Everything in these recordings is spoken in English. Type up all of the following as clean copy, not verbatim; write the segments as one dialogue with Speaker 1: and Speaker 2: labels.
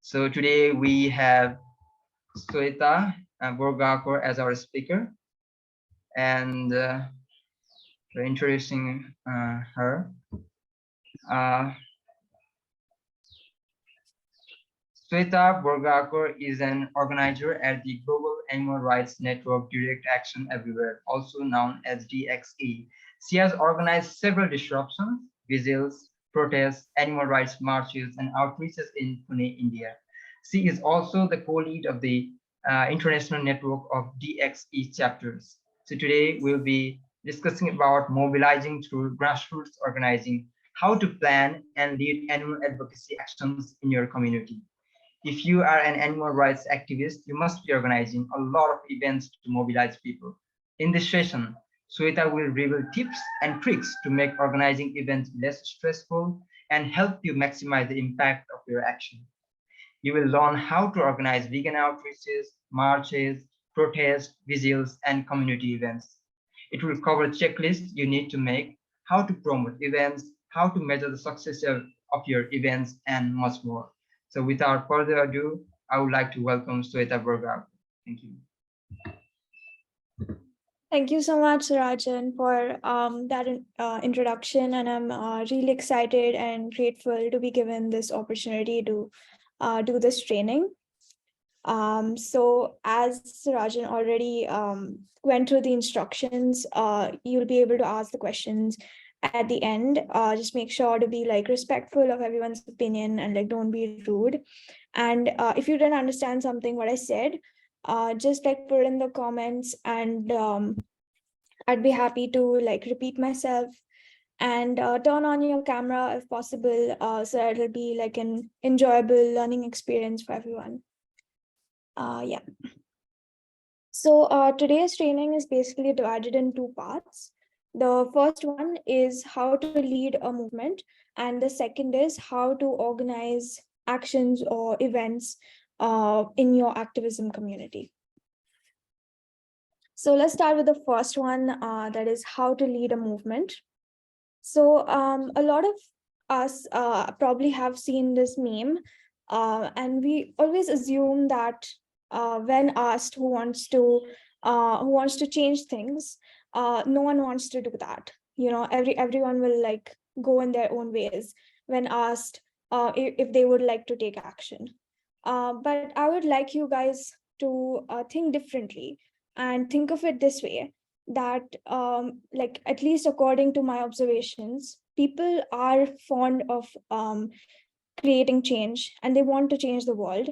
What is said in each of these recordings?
Speaker 1: So today we have Shweta Borgaonkar as our speaker, and we're introducing her. Uh, Shweta Borgaonkar is an organizer at the Global Animal Rights Network Direct Action Everywhere, also known as DXE. She has organized several disruptions, vigils, protests, animal rights marches, and outreaches in Pune, India. She is also the co-lead of the international network of DXE chapters. So today we'll be discussing about mobilizing through grassroots organizing, how to plan and lead animal advocacy actions in your community. If you are an animal rights activist, you must be organizing a lot of events to mobilize people. In this session, Shweta will reveal tips and tricks to make organizing events less stressful and help you maximize the impact of your action. You will learn how to organize vegan outreaches, marches, protests, vigils, and community events. It will cover checklists you need to make, how to promote events, how to measure the success of your events, and much more. So without further ado, I would like to welcome Shweta Borgaonkar. Thank you.
Speaker 2: Thank you so much, Rajan, for that introduction. And I'm really excited and grateful to be given this opportunity to do this training. So as Rajan already went through the instructions, you'll be able to ask the questions at the end. Just make sure to be like respectful of everyone's opinion and like don't be rude. And if you didn't understand something what I said, just like put it in the comments, and I'd be happy to like repeat myself, and turn on your camera if possible, so it'll be like an enjoyable learning experience for everyone. Yeah. So today's training is basically divided in two parts. The first one is how to lead a movement, and the second is how to organize actions or events in your activism community. So let's start with the first one, that is how to lead a movement. So a lot of us probably have seen this meme, and we always assume that when asked who wants to change things, no one wants to do that. You know, everyone will like go in their own ways when asked if they would like to take action. But I would like you guys to think differently and think of it this way, that like at least according to my observations, people are fond of creating change and they want to change the world.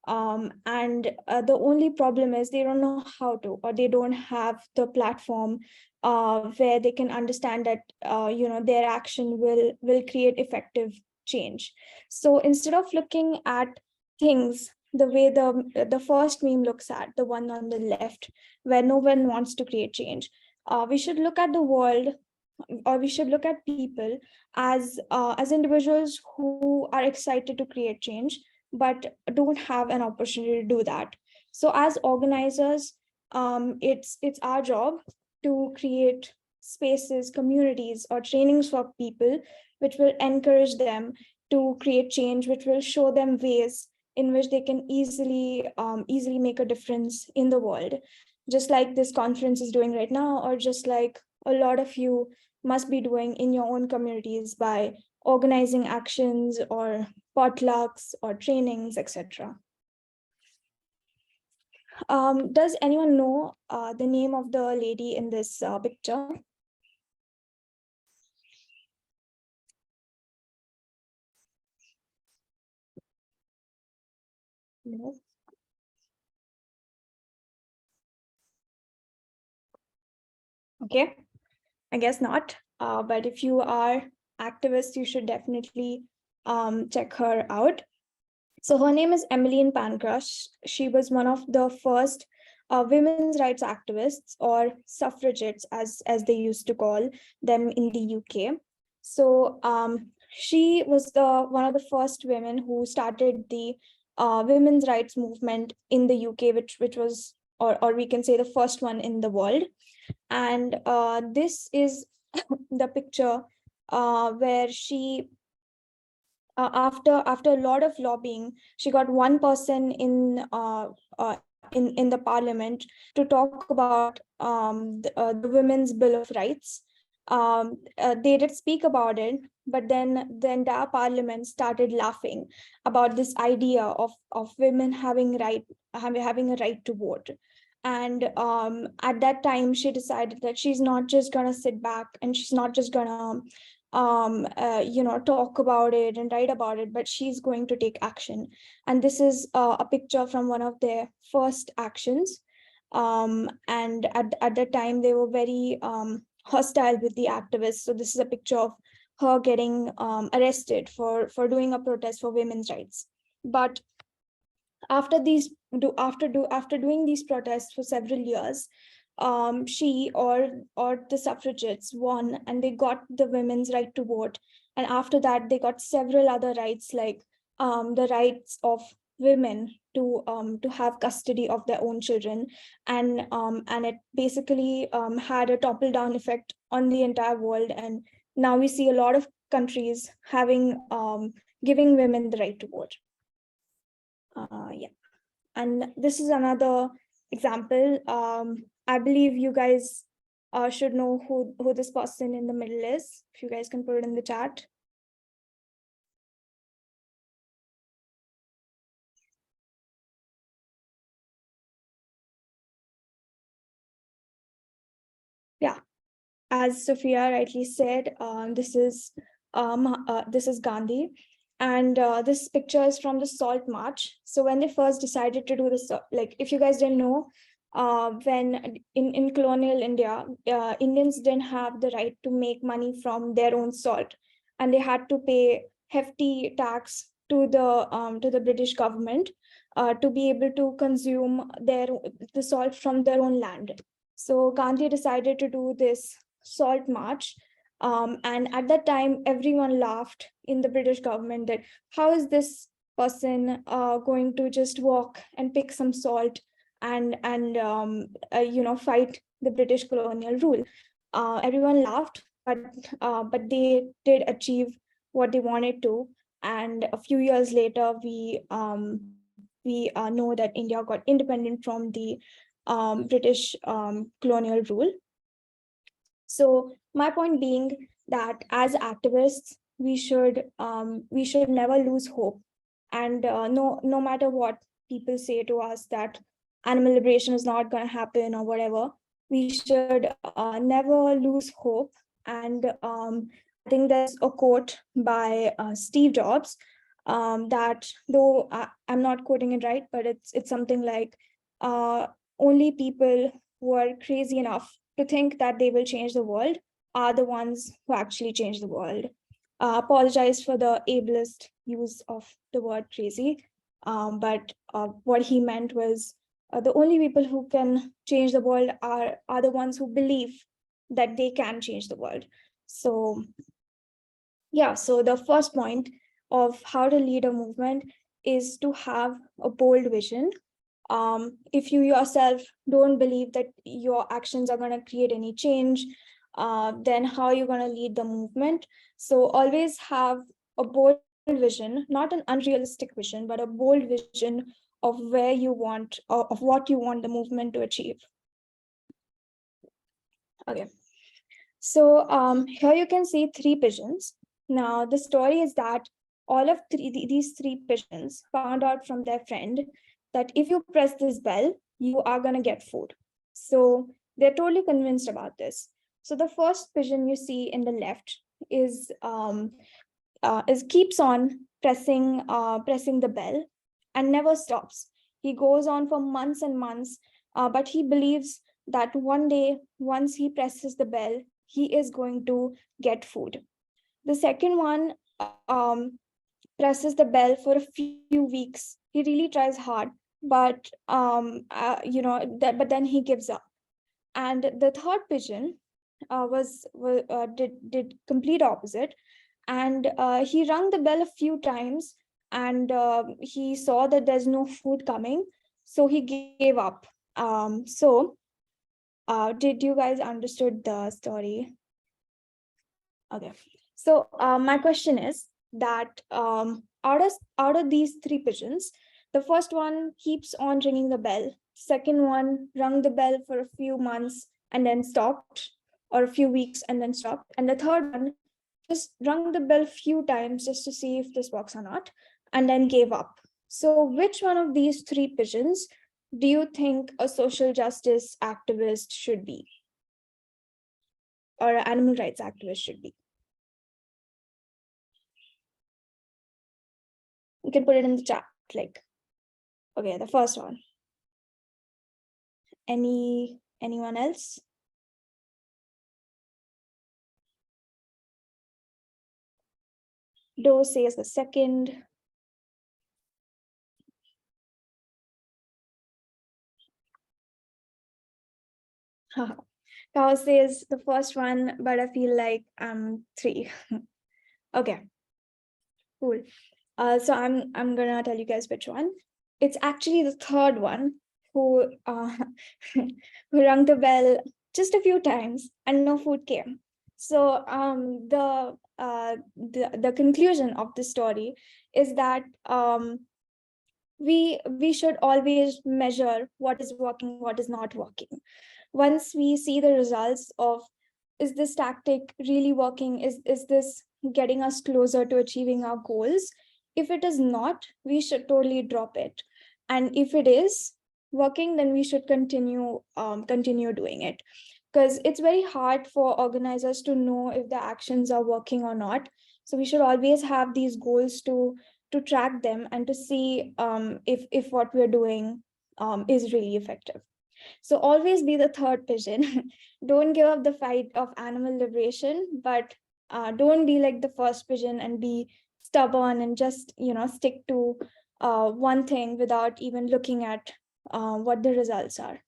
Speaker 2: And the only problem is they don't know how to, or they don't have the platform where they can understand that their action will create effective change. So instead of looking at things the way the first meme looks at, the one on the left, where no one wants to create change, we should look at the world, or we should look at people as individuals who are excited to create change but don't have an opportunity to do that. So as organizers, it's our job to create spaces, communities, or trainings for people which will encourage them to create change, which will show them ways in which they can easily make a difference in the world, just like this conference is doing right now, or just like a lot of you must be doing in your own communities by organizing actions or potlucks or trainings, etc. Does anyone know the name of the lady in this picture? No. Okay, I guess not. But if you are activists, you should definitely check her out. So her name is Emmeline Pancras. She was one of the first women's rights activists, or suffragettes, as they used to call them in the UK. So she was one of the first women who started the women's rights movement in the UK, which was, or we can say, the first one in the world. And this is the picture where she after a lot of lobbying, she got one person in the parliament to talk about the women's bill of rights. They did speak about it, but then the entire parliament started laughing about this idea of women having a right to vote. And at that time, she decided that she's not just gonna sit back and she's not just gonna talk about it and write about it, but she's going to take action. And this is a picture from one of their first actions. And at that time they were very hostile with the activists. So this is a picture of her getting arrested for doing a protest for women's rights. But after doing these protests for several years, she or the suffragettes won and they got the women's right to vote. And after that they got several other rights, like the rights of women to have custody of their own children. And it basically had a topple down effect on the entire world. And now we see a lot of countries having giving women the right to vote. Yeah. And this is another example. I believe you guys should know who this person in the middle is. If you guys can put it in the chat. Yeah, as Sophia rightly said, this is Gandhi, and this picture is from the Salt March. So when they first decided to do this, like if you guys didn't know, when in colonial India, Indians didn't have the right to make money from their own salt, and they had to pay hefty tax to the British government to be able to consume the salt from their own land. So Gandhi decided to do this salt march. And at that time, everyone laughed in the British government that how is this person going to just walk and pick some salt and fight the British colonial rule? Everyone laughed, but they did achieve what they wanted to. And a few years later, we know that India got independent from the British colonial rule. So my point being that as activists, we should never lose hope, and no matter what people say to us that animal liberation is not going to happen or whatever, we should never lose hope. And I think there's a quote by Steve Jobs that, though I'm not quoting it right, but it's something like only people who are crazy enough to think that they will change the world are the ones who actually change the world. Apologize for the ableist use of the word crazy, but what he meant was the only people who can change the world are the ones who believe that they can change the world. So yeah, so the first point of how to lead a movement is to have a bold vision. If you yourself don't believe that your actions are going to create any change, then how are you going to lead the movement? So always have a bold vision, not an unrealistic vision, but a bold vision of where you want, or of what you want the movement to achieve. Okay. So here you can see three pigeons. Now the story is that all of these three pigeons found out from their friend that if you press this bell, you are going to get food. So they're totally convinced about this. So the first pigeon you see in the left is keeps on pressing the bell and never stops. He goes on for months and months, but he believes that one day, once he presses the bell, he is going to get food. The second one presses the bell for a few weeks. He really tries hard, but but then he gives up. And the third pigeon did complete opposite, and he rang the bell a few times, and he saw that there's no food coming, so he gave up. So did you guys understood the story? Okay. So my question is, that out of these three pigeons, the first one keeps on ringing the bell. Second one rung the bell for a few months and then stopped, or a few weeks and then stopped. And the third one just rung the bell few times just to see if this works or not, and then gave up. So, which one of these three pigeons do you think a social justice activist should be, or an animal rights activist should be? You can put it in the chat. Like, okay, the first one. Anyone else? Do says the second. Cow says the first one, but I feel like I'm three. Okay, cool. So I'm gonna tell you guys which one. It's actually the third one who who rang the bell just a few times and no food came. So the conclusion of the story is that we should always measure what is working, what is not working. Once we see the results of, is this tactic really working, is this getting us closer to achieving our goals, if it is not, we should totally drop it. And if it is working, then we should continue doing it, because it's very hard for organizers to know if the actions are working or not. So we should always have these goals to track them and to see if what we're doing is really effective. So always be the third pigeon. Don't give up the fight of animal liberation, but don't be like the first pigeon and be stubborn and just stick to one thing without even looking at what the results are.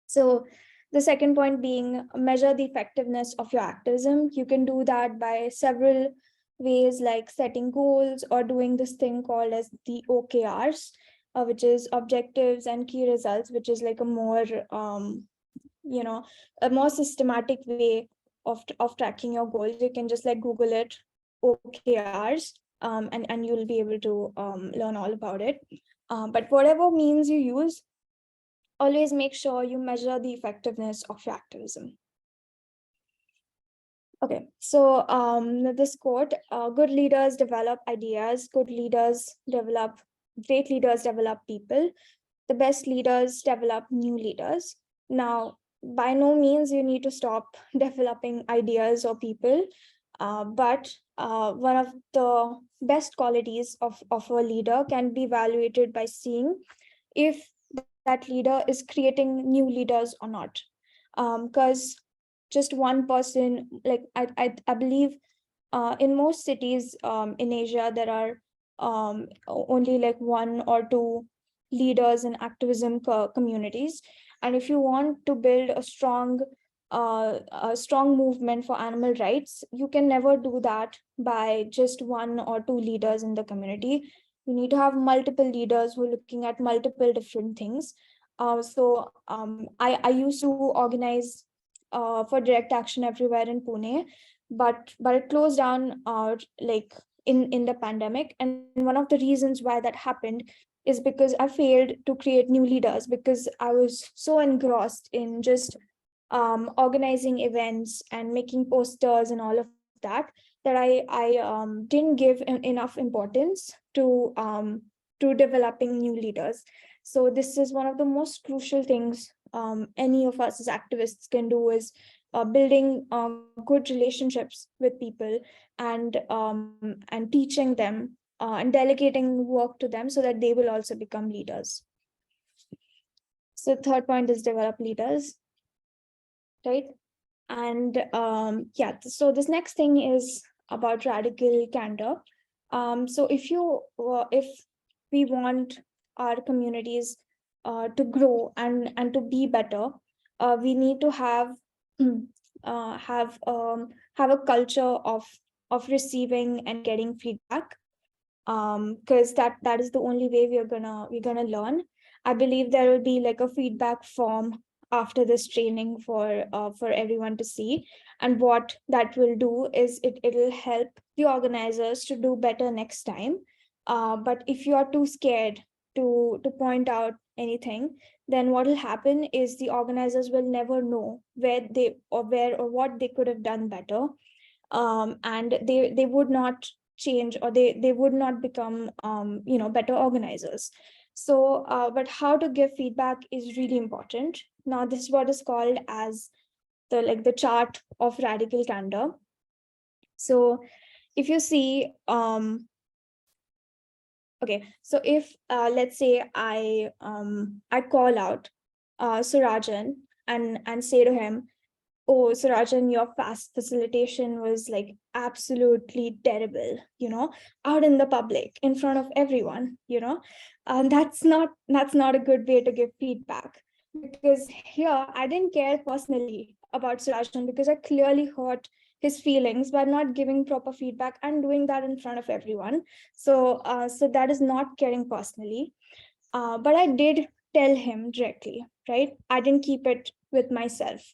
Speaker 2: So the second point being, measure the effectiveness of your activism. You can do that by several ways, like setting goals or doing this thing called as the OKRs, which is objectives and key results, which is like a more a more systematic way of tracking your goals. You can just like Google it, OKRs, and you'll be able to learn all about it. But whatever means you use, always make sure you measure the effectiveness of your activism. Okay, so this quote, good leaders develop ideas, great leaders develop people, the best leaders develop new leaders. Now, by no means you need to stop developing ideas or people, but one of the best qualities of a leader can be evaluated by seeing if that leader is creating new leaders or not. Because just one person, like I believe in most cities in Asia, there are only like one or two leaders in activism communities. And if you want to build a strong movement for animal rights, you can never do that by just one or two leaders in the community. You need to have multiple leaders who are looking at multiple different things. I used to organize for direct action everywhere in Pune, but it closed down like in the pandemic. And one of the reasons why that happened is because I failed to create new leaders, because I was so engrossed in just organizing events and making posters and all of that, that I didn't give enough importance to developing new leaders. So this is one of the most crucial things any of us as activists can do, is building good relationships with people, and teaching them and delegating work to them so that they will also become leaders. So third point is develop leaders, right? And yeah, so this next thing is about radical candor. So if we want our communities to grow and to be better, we need to have a culture of receiving and getting feedback, because that is the only way we're gonna learn. I believe there will be like a feedback form after this training for everyone to see. And what that will do is it'll help the organizers to do better next time. But if you are too scared to point out anything, then what will happen is the organizers will never know where or what they could have done better. And they would not change, or they would not become better organizers. So but how to give feedback is really important. Now this is what is called as the chart of radical candor. So if you see, okay, so if let's say I call out Surajan and say to him, "Oh, Surajan, your fast facilitation was like absolutely terrible, out in the public, in front of everyone, and that's not a good way to give feedback." Because here I didn't care personally about Surajan, because I clearly hurt his feelings by not giving proper feedback and doing that in front of everyone. So that is not caring personally. But I did tell him directly, right? I didn't keep it with myself,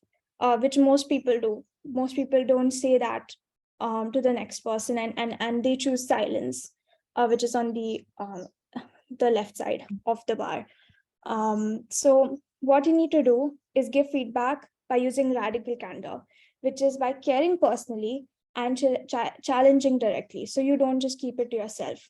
Speaker 2: which most people do. Most people don't say that to the next person, and they choose silence, which is on the left side of the bar. So what you need to do is give feedback by using radical candor, which is by caring personally and challenging directly. So you don't just keep it to yourself.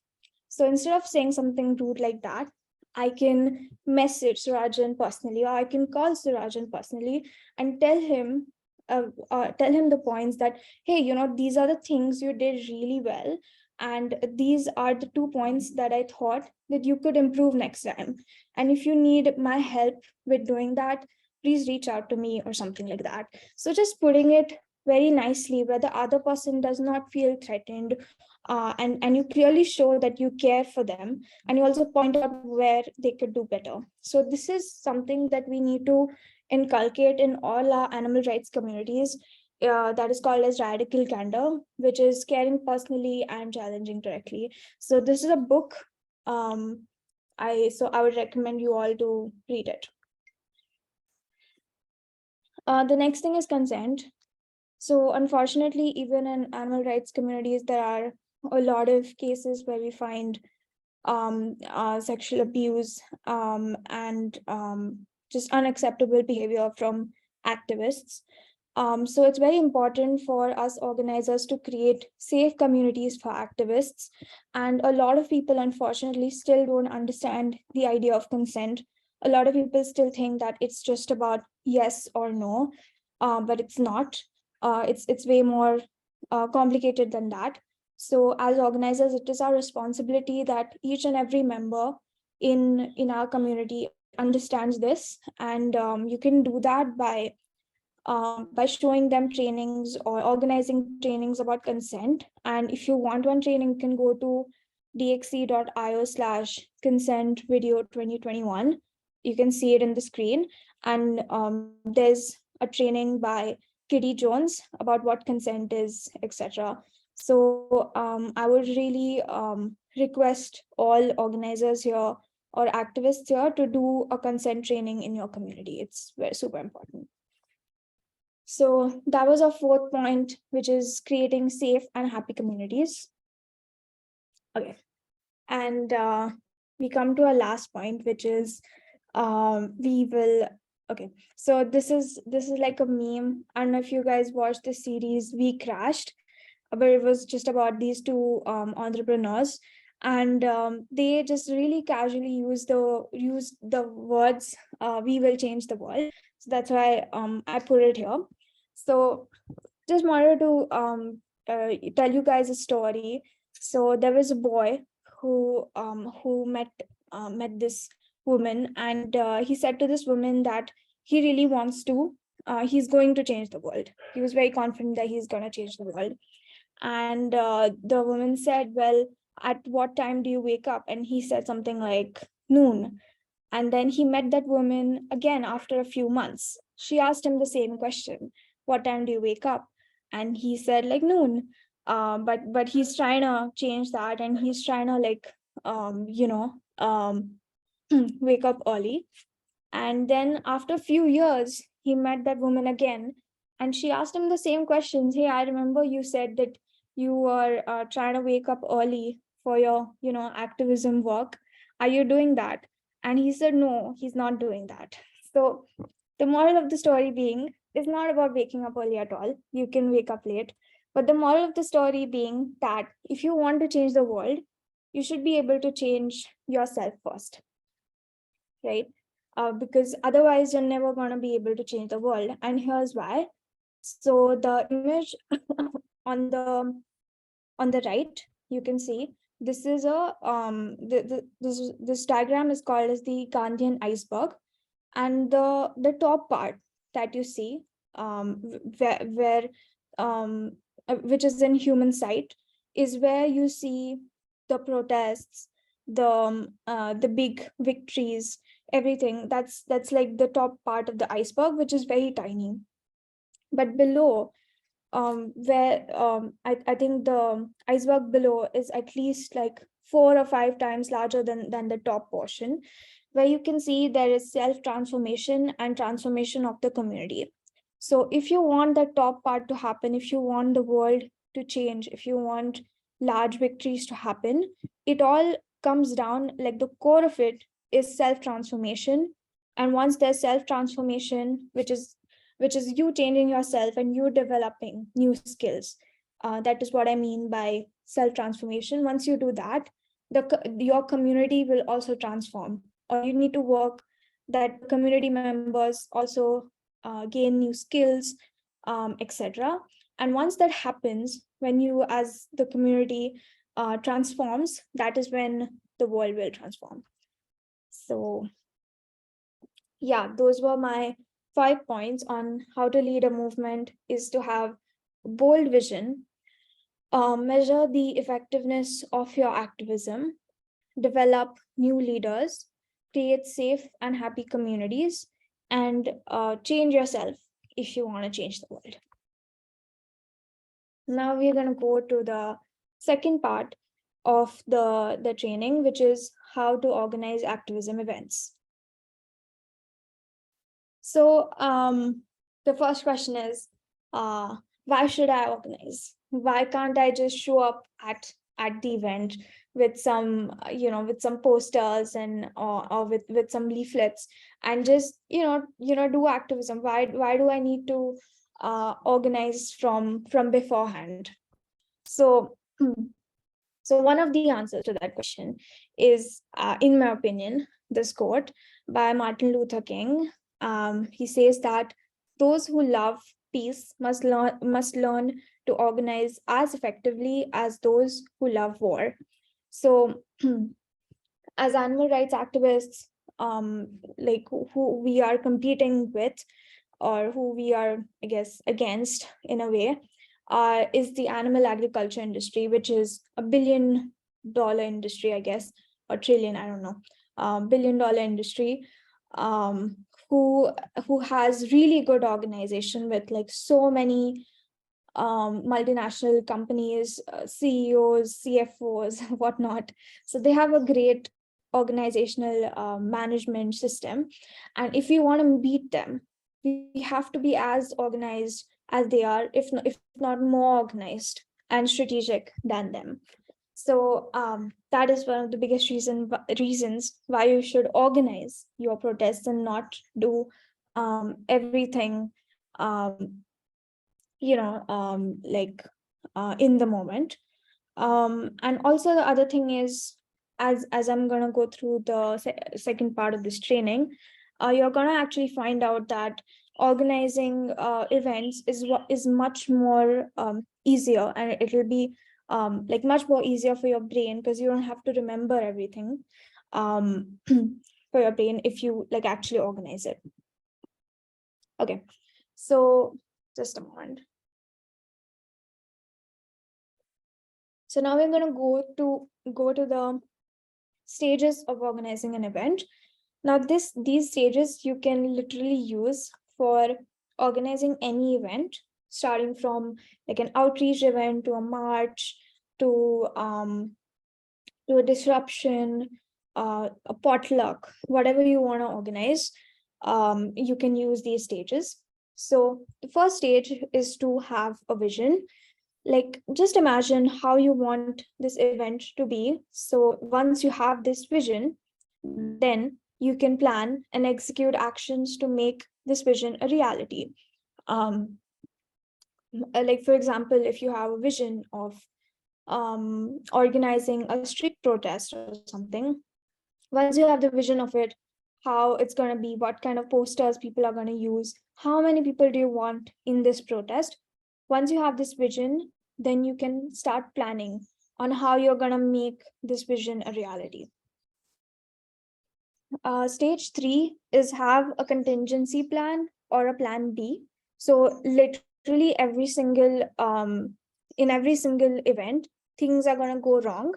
Speaker 2: So instead of saying something rude like that, I can message Surajan personally, or I can call Surajan personally and tell him the points that, hey, these are the things you did really well, and these are the 2 points that I thought that you could improve next time. And if you need my help with doing that, please reach out to me, or something like that. So just putting it very nicely where the other person does not feel threatened, and you clearly show that you care for them, and you also point out where they could do better. So this is something that we need to inculcate in all our animal rights communities. That is called as radical candor, which is caring personally and challenging directly. So this is a book. I would recommend you all to read it. The next thing is consent. So unfortunately, even in animal rights communities, there are a lot of cases where we find sexual abuse, and just unacceptable behavior from activists. So it's very important for us organizers to create safe communities for activists. And a lot of people, unfortunately, still don't understand the idea of consent. A lot of people still think that it's just about yes or no, but it's not. It's way more complicated than that. So as organizers, it is our responsibility that each and every member in our community understands this. And you can do that by showing them trainings or organizing trainings about consent. And if you want one training, you can go to dxe.io/consent video 2021. You can see it in the screen. And there's a training by Kitty Jones about what consent is, etc. So I would really request all organizers here or activists here to do a consent training in your community. It's very super important. So that was our fourth point, which is creating safe and happy communities. Okay. And we come to our last point, which is we will. Okay. So this is like a meme. I don't know if you guys watched the series We Crashed, but it was just about these two entrepreneurs, and they just really casually use the words, "We will change the world." So that's why I put it here. So just wanted to tell you guys a story. So there was a boy who met this woman, and he said to this woman that he really wants to. He's going to change the world. He was very confident that he's going to change the world. And the woman said, "Well, at what time do you wake up?" And he said something like noon. And then he met that woman again after a few months. She asked him the same question: "What time do you wake up?" And he said like noon. But he's trying to change that, and he's trying to wake up early. And then after a few years, he met that woman again, and she asked him the same questions. Hey, I remember you said that you were trying to wake up early for your, activism work. Are you doing that? And he said, no, he's not doing that. So the moral of the story being is not about waking up early at all. You can wake up late. But the moral of the story being that if you want to change the world, you should be able to change yourself first, right? Because otherwise you're never going to be able to change the world. And here's why. So the image on the right, you can see this is a this diagram is called as the Gandhian iceberg. And the top part that you see, where which is in human sight, is where you see the protests, the big victories, everything. That's like the top part of the iceberg, which is very tiny. But below, where I think the iceberg below is at least like 4 or 5 times larger than the top portion, where you can see there is self transformation and transformation of the community. So if you want the top part to happen, if you want the world to change, if you want large victories to happen, it all comes down, like the core of it is self transformation. And once there's self transformation, which is you changing yourself and you developing new skills. That is what I mean by self transformation. Once you do that, your community will also transform, or you need to work that the community members also gain new skills, etc. And once that happens, when you as the community transforms, that is when the world will transform. So yeah, those were my 5 points on how to lead a movement. Is to have bold vision, measure the effectiveness of your activism, develop new leaders, create safe and happy communities, and change yourself if you want to change the world. Now we're going to go to the second part of the training, which is how to organize activism events. So the first question is, why should I organize? Why can't I just show up at the event with some, with some posters and or with some leaflets and just do activism? Why do I need to organize from beforehand? So so one of the answers to that question is, in my opinion, this quote by Martin Luther King. He says that those who love peace must learn to organize as effectively as those who love war. So, as animal rights activists, like who we are competing with, or who we are, I guess, against in a way, is the animal agriculture industry, which is $1 billion industry, I guess, or trillion, I don't know, $1 billion industry, um, who who has really good organization with like so many multinational companies, CEOs, CFOs, whatnot. So they have a great organizational management system. And if we want to beat them, we have to be as organized as they are, if not more organized and strategic than them. So that is one of the biggest reasons why you should organize your protests and not do everything, um, like in the moment. And also the other thing is, as I'm going to go through the second part of this training, you're going to actually find out that organizing events is much more easier, and it will be like much more easier for your brain, because you don't have to remember everything for your brain if you like actually organize it. Okay, so just a moment. So now we're going to go to the stages of organizing an event. Now these stages you can literally use for organizing any event, starting from like an outreach event to a march to a disruption, a potluck, whatever you want to organize. you can use these stages. So the first stage is to have a vision. Like, just imagine how you want this event to be. So once you have this vision, then you can plan and execute actions to make this vision a reality. um, like, for example, if you have a vision of organizing a street protest or something, once you have the vision of it, how it's going to be, what kind of posters people are going to use, how many people do you want in this protest, once you have this vision, then you can start planning on how you're going to make this vision a reality. Stage three is have a contingency plan or a plan B. So literally in every single event, things are going to go wrong,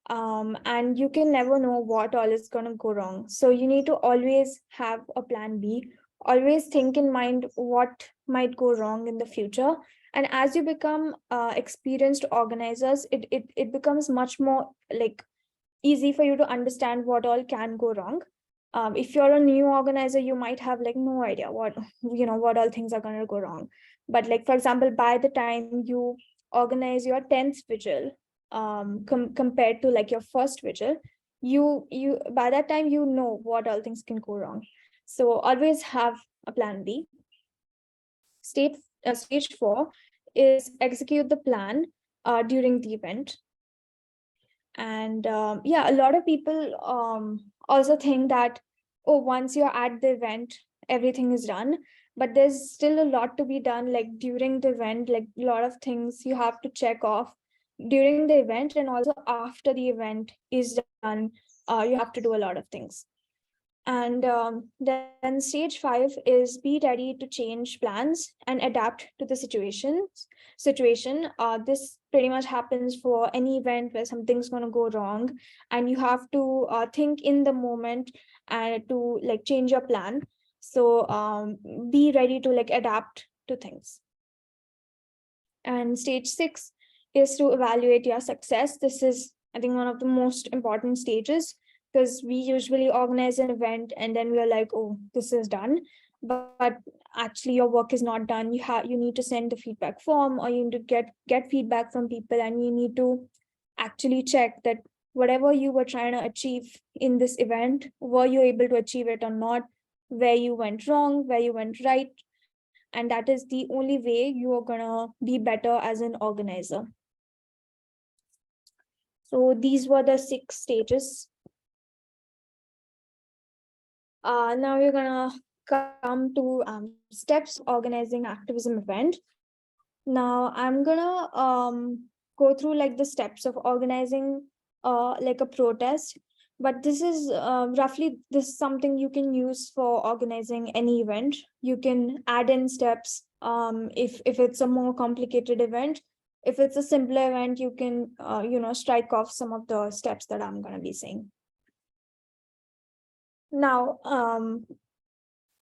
Speaker 2: and you can never know what all is going to go wrong. So you need to always have a plan B, always think in mind what might go wrong in the future. And as you become experienced organizers, it becomes much more like easy for you to understand what all can go wrong. If you're a new organizer, you might have like no idea what all things are going to go wrong. But like, for example, by the time you organize your 10th vigil, compared to like your first vigil, you by that time you know what all things can go wrong. So always have a plan B. Stage 4 is execute the plan during the event. And yeah, a lot of people also think that, oh, once you're at the event, everything is done. But there's still a lot to be done, like during the event, like a lot of things you have to check off during the event, and also after the event is done. You have to do a lot of things. And then stage 5 is be ready to change plans and adapt to the situation. This pretty much happens for any event where something's going to go wrong, and you have to think in the moment and to like change your plan. So be ready to like adapt to things. And stage 6 is to evaluate your success. This is, I think, one of the most important stages, because we usually organize an event and then we are like, oh, this is done. But actually your work is not done. You need to send the feedback form, or you need to get feedback from people, and you need to actually check that whatever you were trying to achieve in this event, were you able to achieve it or not, where you went wrong, where you went right. And that is the only way you are gonna be better as an organizer. So these were the 6 stages. Now we're gonna come to steps of organizing activism event. Now I'm gonna go through like the steps of organizing like a protest. But this is roughly, this is something you can use for organizing any event. You can add in steps if it's a more complicated event. If it's a simpler event, you can strike off some of the steps that I'm gonna be saying. Now,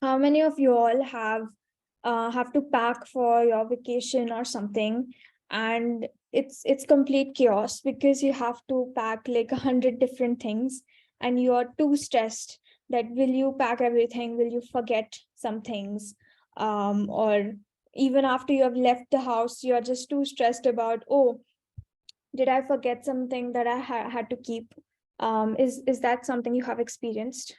Speaker 2: how many of you all have to pack for your vacation or something, and it's complete chaos because you have to pack like 100 different things, and you are too stressed that will you pack everything, will you forget some things, or even after you have left the house, you are just too stressed about, oh, did I forget something that I had to keep. Is that something you have experienced?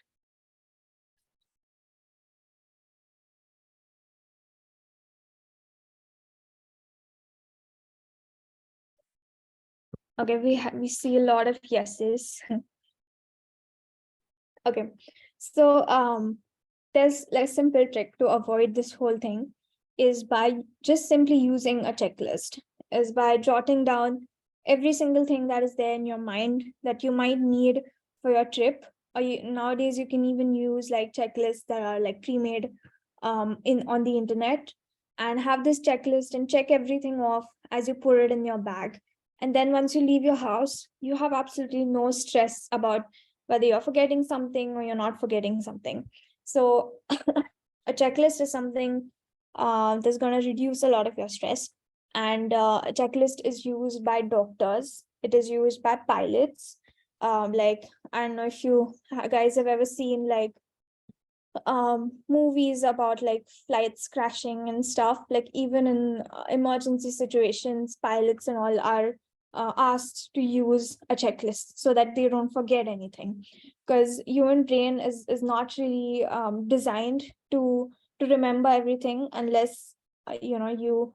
Speaker 2: Okay, we see a lot of yeses. Okay, so there's like a simple trick to avoid this whole thing, is by just simply using a checklist, is by jotting down every single thing that is there in your mind that you might need for your trip. Or nowadays you can even use like checklists that are like pre-made in on the internet, and have this checklist and check everything off as you put it in your bag. And then once you leave your house, you have absolutely no stress about whether you're forgetting something or you're not forgetting something. So a checklist is something that's going to reduce a lot of your stress. And a checklist is used by doctors, it is used by pilots. Like, I don't know if you guys have ever seen like movies about like flights crashing and stuff. Like even in emergency situations, pilots and all are asked to use a checklist so that they don't forget anything, because human brain is not really designed to remember everything, unless you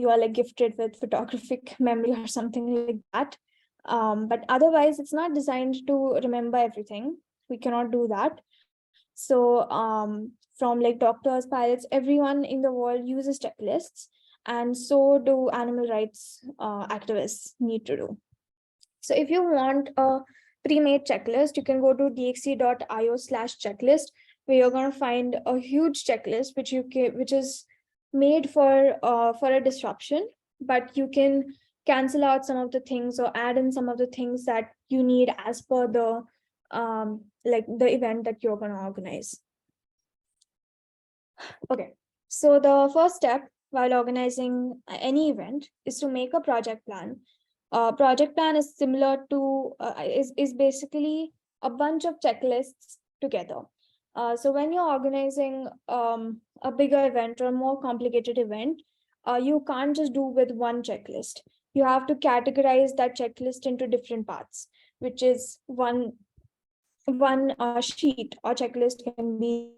Speaker 2: are like gifted with photographic memory or something like that. But otherwise it's not designed to remember everything. We cannot do that. So from like doctors, pilots, everyone in the world uses checklists, and so do animal rights activists need to do. So if you want a pre-made checklist, you can go to dxc.io/checklist, where you're going to find a huge checklist which is made for a disruption, but you can cancel out some of the things or add in some of the things that you need as per the like the event that you're going to organize. Okay, so the first step while organizing any event is to make a project plan. Project plan is similar to is basically a bunch of checklists together. So when you're organizing a bigger event or a more complicated event, you can't just do with one checklist. You have to categorize that checklist into different parts, which is one sheet or checklist can be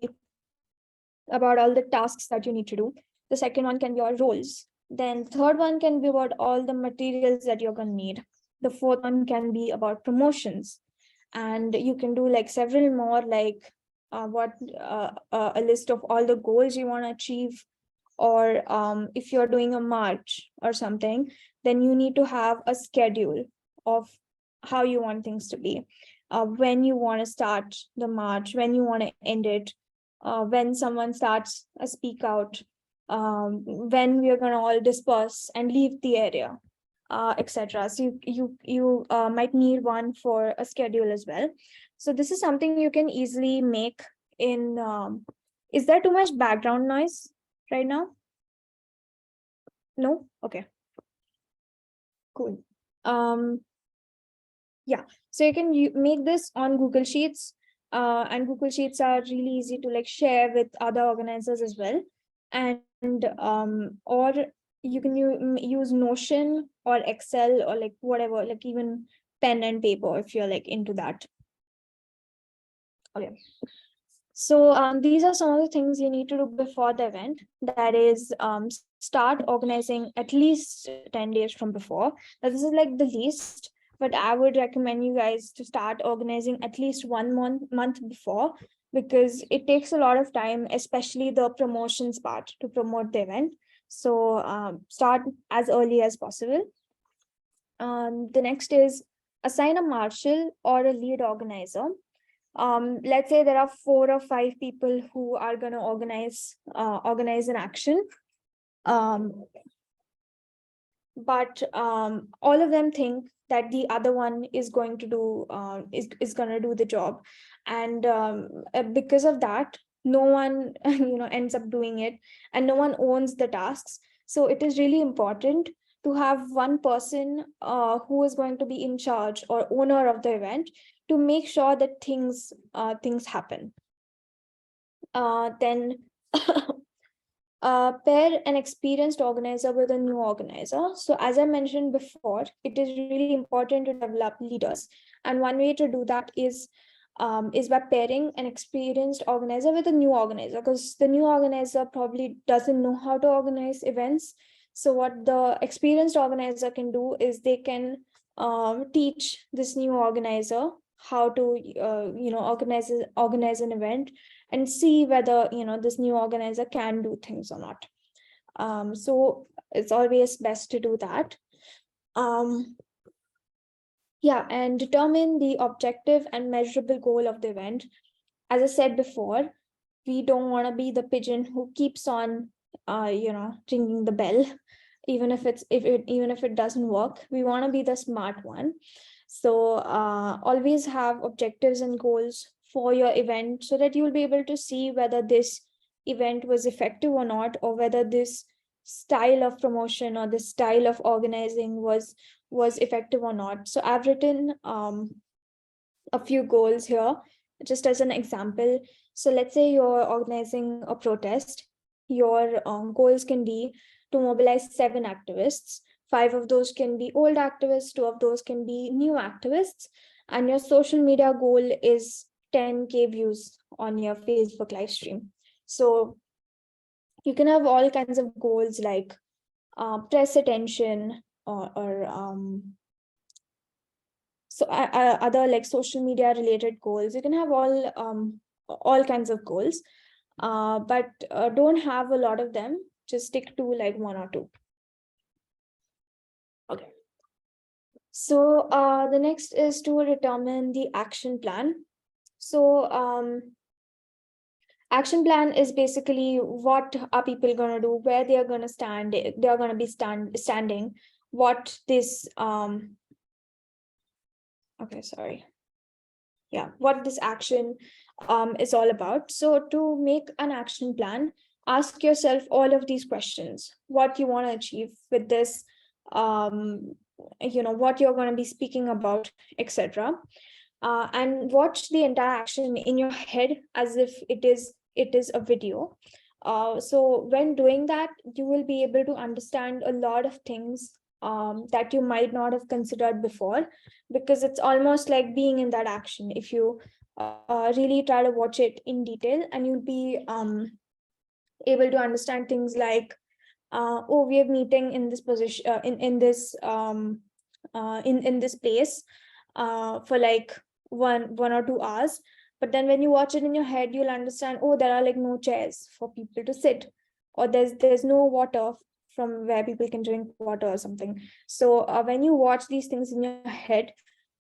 Speaker 2: about all the tasks that you need to do. The second one can be your roles. Then third one can be about all the materials that you're going to need. The fourth one can be about promotions. And you can do like several more, like what a list of all the goals you want to achieve. Or if you're doing a march or something, then you need to have a schedule of how you want things to be, when you want to start the march, when you want to end it, when someone starts a speak out, when we are going to all disperse and leave the area, etc. So you might need one for a schedule as well. So this is something you can easily make in. Is there too much background noise right now? No? Okay, cool. Yeah, so you can make this on Google Sheets, and Google Sheets are really easy to like share with other organizers as well. And or you can use Notion or Excel or like whatever, like even pen and paper if you're like into that. Okay. So these are some of the things you need to do before the event. That is, start organizing at least 10 days from before. Now, this is like the least, but I would recommend you guys to start organizing at least 1 month before, because it takes a lot of time, especially the promotions part, to promote the event. So start as early as possible. The next is assign a marshal or a lead organizer. Let's say there are 4 or 5 people who are going to organize an action, um, but all of them think that the other one is going to do is going to do the job, and because of that no one ends up doing it, and no one owns the tasks. So it is really important to have one person who is going to be in charge or owner of the event, to make sure that things happen. Then pair an experienced organizer with a new organizer. So as I mentioned before, it is really important to develop leaders, and one way to do that is by pairing an experienced organizer with a new organizer, because the new organizer probably doesn't know how to organize events. So what the experienced organizer can do is they can teach this new organizer how to organize an event, and see whether this new organizer can do things or not. So it's always best to do that. um, yeah, and determine the objective and measurable goal of the event. As I said before, we don't want to be the pigeon who keeps on ringing the bell, even if it doesn't work. We want to be the smart one. So always have objectives and goals for your event, so that you will be able to see whether this event was effective or not, or whether this style of promotion or this style of organizing was effective or not. So I've written a few goals here. just as an example. So let's say you're organizing a protest. Your goals can be to mobilize 7 activists. 5 of those can be old activists, 2 of those can be new activists, and your social media goal is 10K views on your Facebook live stream. So you can have all kinds of goals like press attention, or so other like social media related goals. You can have all kinds of goals, but don't have a lot of them. Just stick to like 1 or 2. Okay. So the next is to determine the action plan. So action plan is basically what are people going to do, where they are going to stand, they are going to be standing, what this okay, sorry, yeah, what this action is all about. So to make an action plan, ask yourself all of these questions: what you want to achieve with this, um, what you're going to be speaking about, etc. And watch the entire action in your head as if it is a video. So when doing that, you will be able to understand a lot of things that you might not have considered before, because it's almost like being in that action. If you really try to watch it in detail, and you'll be able to understand things like, oh, we are meeting in this position, in this place for like 1 or 2 hours. But then when you watch it in your head, you'll understand, oh, there are like no chairs for people to sit, or there's no water from where people can drink water or something. So when you watch these things in your head,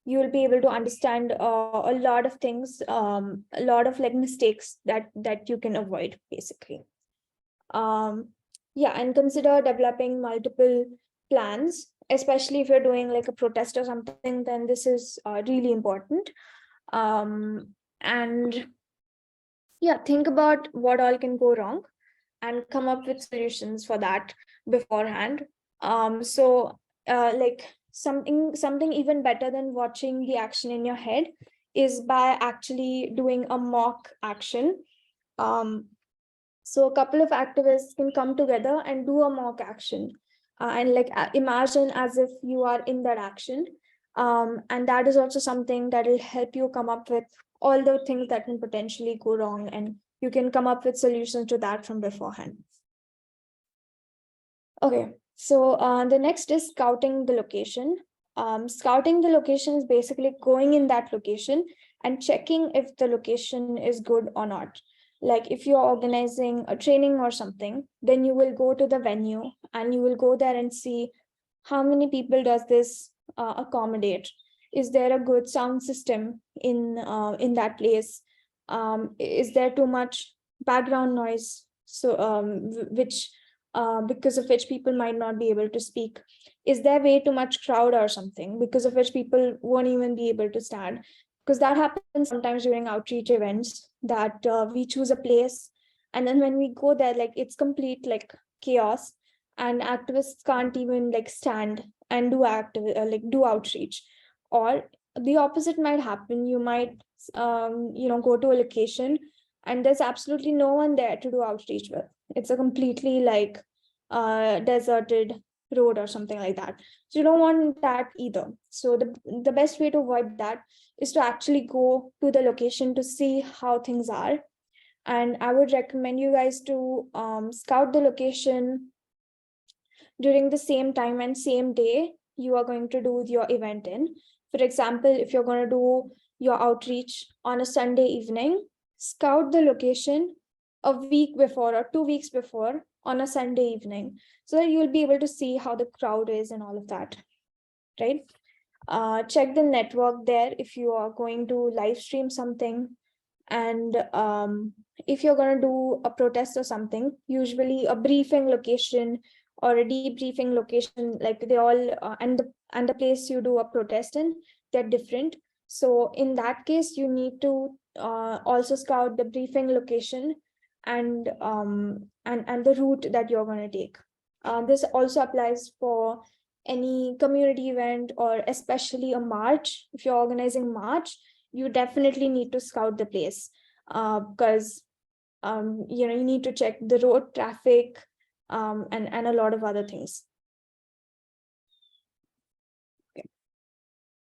Speaker 2: you will be able to understand a lot of things, a lot of like mistakes that you can avoid, basically. um yeah, and consider developing multiple plans, especially if you're doing like a protest or something. Then this is really important. And yeah, think about what all can go wrong and come up with solutions for that beforehand. So like something even better than watching the action in your head is by actually doing a mock action. um so a couple of activists can come together and do a mock action, and like imagine as if you are in that action. And that is also something that will help you come up with all the things that can potentially go wrong, and you can come up with solutions to that from beforehand. Okay, so the next is scouting the location. Scouting the location is basically going in that location and checking if the location is good or not. Like if you're organizing a training or something, then you will go to the venue and you will go there and see how many people does this accommodate. Is there a good sound system in that place? Is there too much background noise, so which because of which people might not be able to speak? Is there way too much crowd or something, because of which people won't even be able to stand? Because that happens sometimes during outreach events, that we choose a place, and then when we go there, like it's complete like chaos, and activists can't even like stand and do outreach. Or the opposite might happen. You might go to a location and there's absolutely no one there to do outreach with. It's a completely like deserted road or something like that. So you don't want that either. So the best way to avoid that is to actually go to the location to see how things are. And I would recommend you guys to scout the location during the same time and same day you are going to do your event in. For example, if you're going to do your outreach on a Sunday evening, scout the location a week before or 2 weeks before on a Sunday evening, so that you'll be able to see how the crowd is and all of that, right? Check the network there if you are going to live stream something. And if you're going to do a protest or something, usually a briefing location or a debriefing location, like they all and the place you do a protest in, they're different. So in that case, you need to also scout the briefing location and the route that you're going to take. This also applies for any community event, or especially a march. If you're organizing march, you definitely need to scout the place, because you need to check the road traffic, and a lot of other things.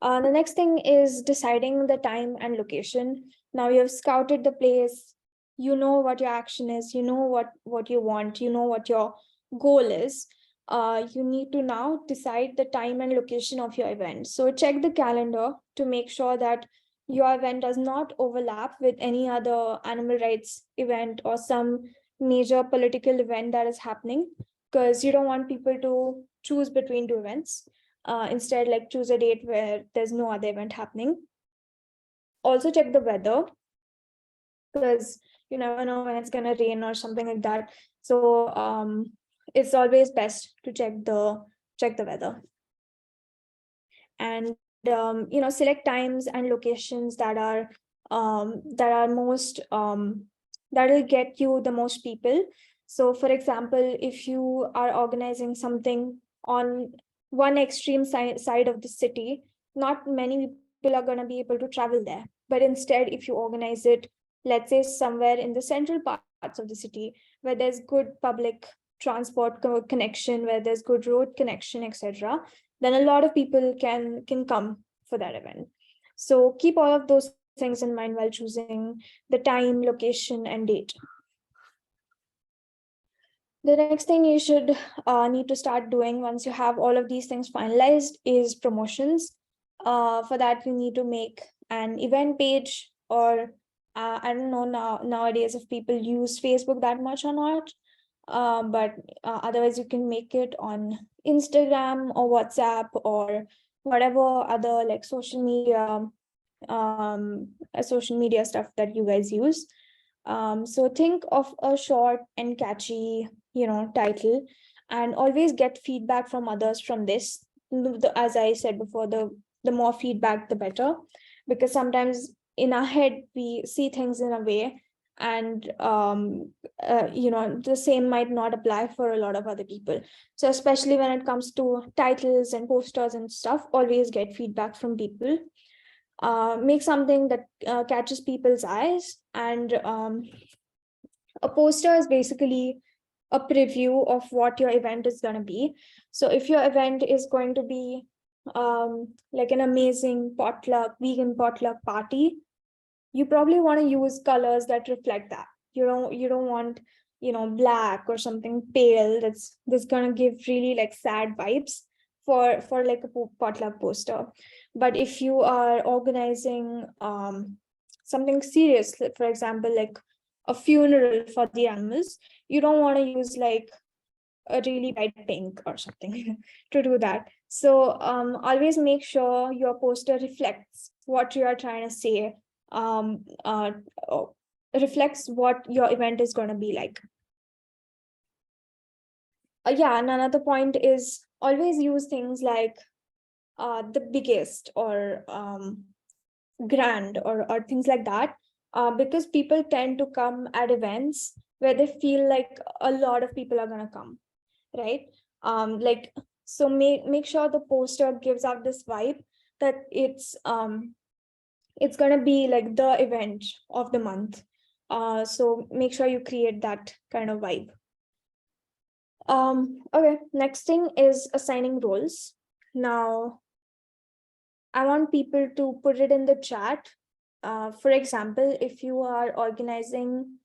Speaker 2: The next thing is deciding the time and location. Now you have scouted the place, you know what your action is, you know what you want, you know what your goal is. You need to now decide the time and location of your event. So check the calendar to make sure that your event does not overlap with any other animal rights event or some major political event that is happening, because you don't want people to choose between two events. Instead, like, choose a date where there's no other event happening. Also check the weather, because you never know when it's going to rain or something like that. So it's always best to check the weather. And select times and locations that are most that will get you the most people. So for example, if you are organizing something on one extreme side of the city, not many people are going to be able to travel there. But instead, if you organize it, let's say somewhere in the central parts of the city, where there's good public transport connection, where there's good road connection, etc., then a lot of people can come for that event. So keep all of those things in mind while choosing the time, location, and date. The next thing you should need to start doing once you have all of these things finalized is promotions. For that, you need to make an event page, or I don't know nowadays if people use Facebook that much or not. But otherwise, you can make it on Instagram or WhatsApp or whatever other like social media stuff that you guys use. So think of a short and catchy, title, and always get feedback from others from this. As I said before, the more feedback, the better, because sometimes in our head we see things in a way, and the same might not apply for a lot of other people. So especially when it comes to titles and posters and stuff, always get feedback from people. Make something that catches people's eyes. And a poster is basically a preview of what your event is going to be. So if your event is going to be like an amazing vegan potluck party, you probably want to use colors that reflect that. You don't want black or something pale that's going to give really like sad vibes for like a potluck poster. But if you are organizing something serious, like, for example, like a funeral for the animals, you don't want to use like a really bright pink or something to do that. So always make sure your poster reflects what you are trying to say, um, uh, reflects what your event is going to be like. Yeah, and another point is always use things like the biggest or grand or things like that, because people tend to come at events where they feel like a lot of people are going to come, right? Like, so make sure the poster gives out this vibe that it's going to be like the event of the month. So make sure you create that kind of vibe. Okay, next thing is assigning roles. Now I want people to put it in the chat. For example, if you are organizing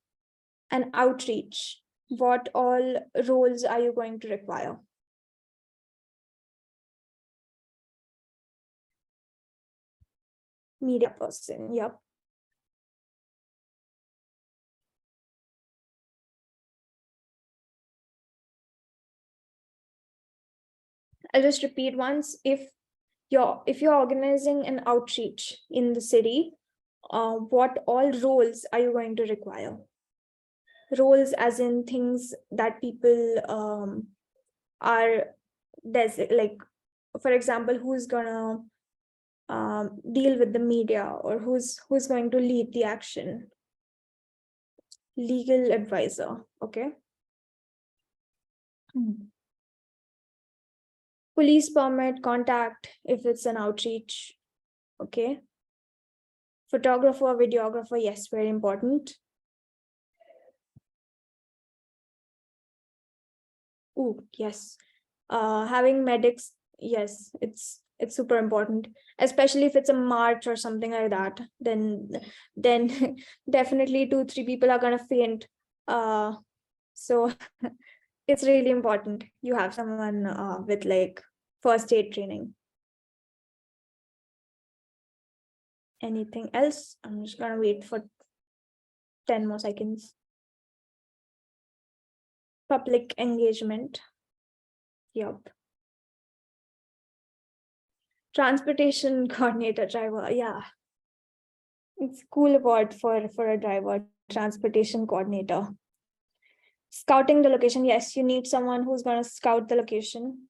Speaker 2: an outreach, what all roles are you going to require? Media person, yep. I'll just repeat once. If you're organizing an outreach in the city, what all roles are you going to require? Roles as in things that people are there's like, for example, who's gonna deal with the media, or who's going to lead the action. Legal advisor, okay. Police permit contact if it's an outreach, okay. Photographer, videographer, yes, very important. Yes. Having medics, yes, it's super important, especially if it's a march or something like that. Then definitely 2 3 people are gonna faint. So it's really important you have someone with like first aid training. Anything else? I'm just gonna wait for 10 more seconds. Public engagement. Yep. Transportation coordinator, driver. Yeah, it's cool award for a driver, transportation coordinator. Scouting the location. Yes, you need someone who's going to scout the location.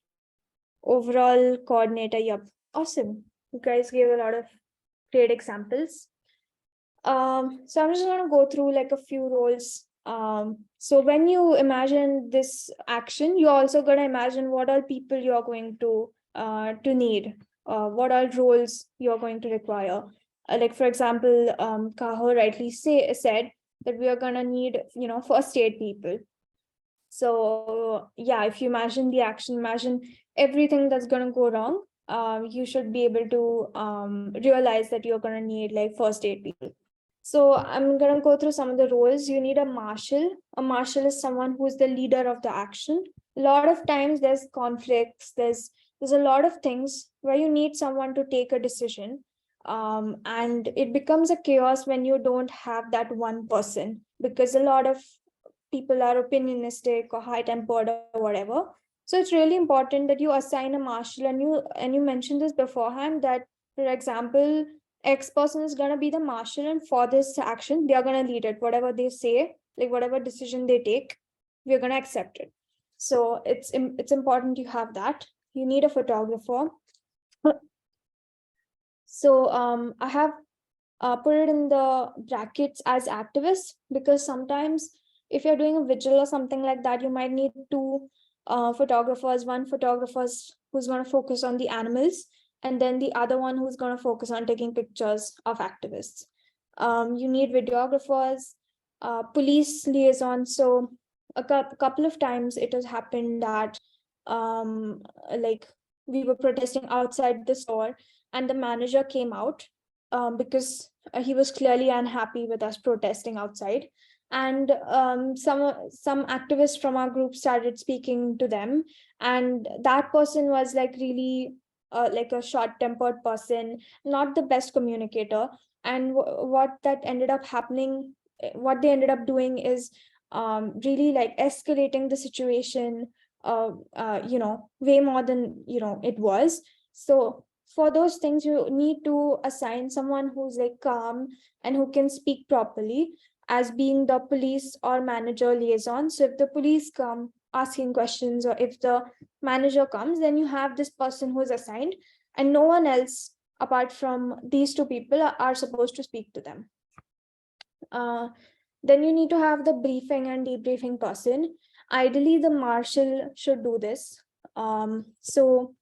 Speaker 2: Overall coordinator. Yep. Awesome. You guys gave a lot of great examples. So I'm just going to go through like a few roles. So when you imagine this action, you're also going to imagine what all people you're going to need, what all roles you're going to require. Like for example, Kaho rightly said that we are going to need, first aid people. So yeah, if you imagine the action, imagine everything that's going to go wrong. You should be able to realize that you're going to need like first aid people. So I'm going to go through some of the roles. You need a marshal. A marshal is someone who is the leader of the action. A lot of times there's conflicts. There's a lot of things where you need someone to take a decision. And it becomes a chaos when you don't have that one person, because a lot of people are opinionistic or high tempered or whatever. So it's really important that you assign a marshal, and you mentioned this beforehand that, for example, X person is going to be the marshal, and for this action they are going to lead it. Whatever they say, like whatever decision they take, we're going to accept it. So it's important you have that. You need a photographer. So I have put it in the brackets as activists, because sometimes if you're doing a vigil or something like that, you might need two photographers. One photographer who's going to focus on the animals, and then the other one who's going to focus on taking pictures of activists. You need videographers, police liaison. So a couple of times it has happened that like we were protesting outside the store, and the manager came out because he was clearly unhappy with us protesting outside. And some activists from our group started speaking to them, and that person was like really like a short tempered person, not the best communicator. And what that ended up happening, what they ended up doing is really like escalating the situation, way more than it was. So for those things, you need to assign someone who's like calm and who can speak properly, as being the police or manager liaison. So if the police come asking questions, or if the manager comes, then you have this person who is assigned, and no one else apart from these two people are supposed to speak to them. uh, then you need to have the briefing and debriefing person. Ideally the marshal should do this. So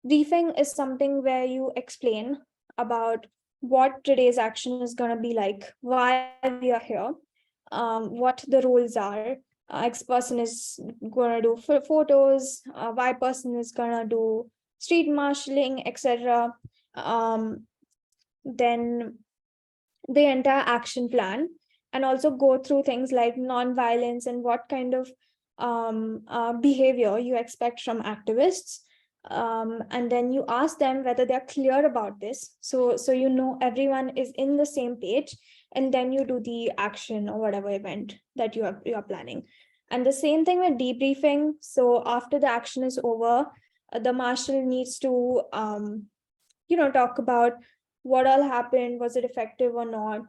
Speaker 2: briefing is something where you explain about what today's action is going to be like, why we are here, what the roles are. X person is going to do photos, Y person is going to do street marshalling, etc. Then the entire action plan, and also go through things like non-violence and what kind of behavior you expect from activists. And then you ask them whether they're clear about this, so everyone is in the same page, and then you do the action or whatever event that you are planning. And the same thing with debriefing. So after the action is over, the marshal needs to talk about what all happened, was it effective or not,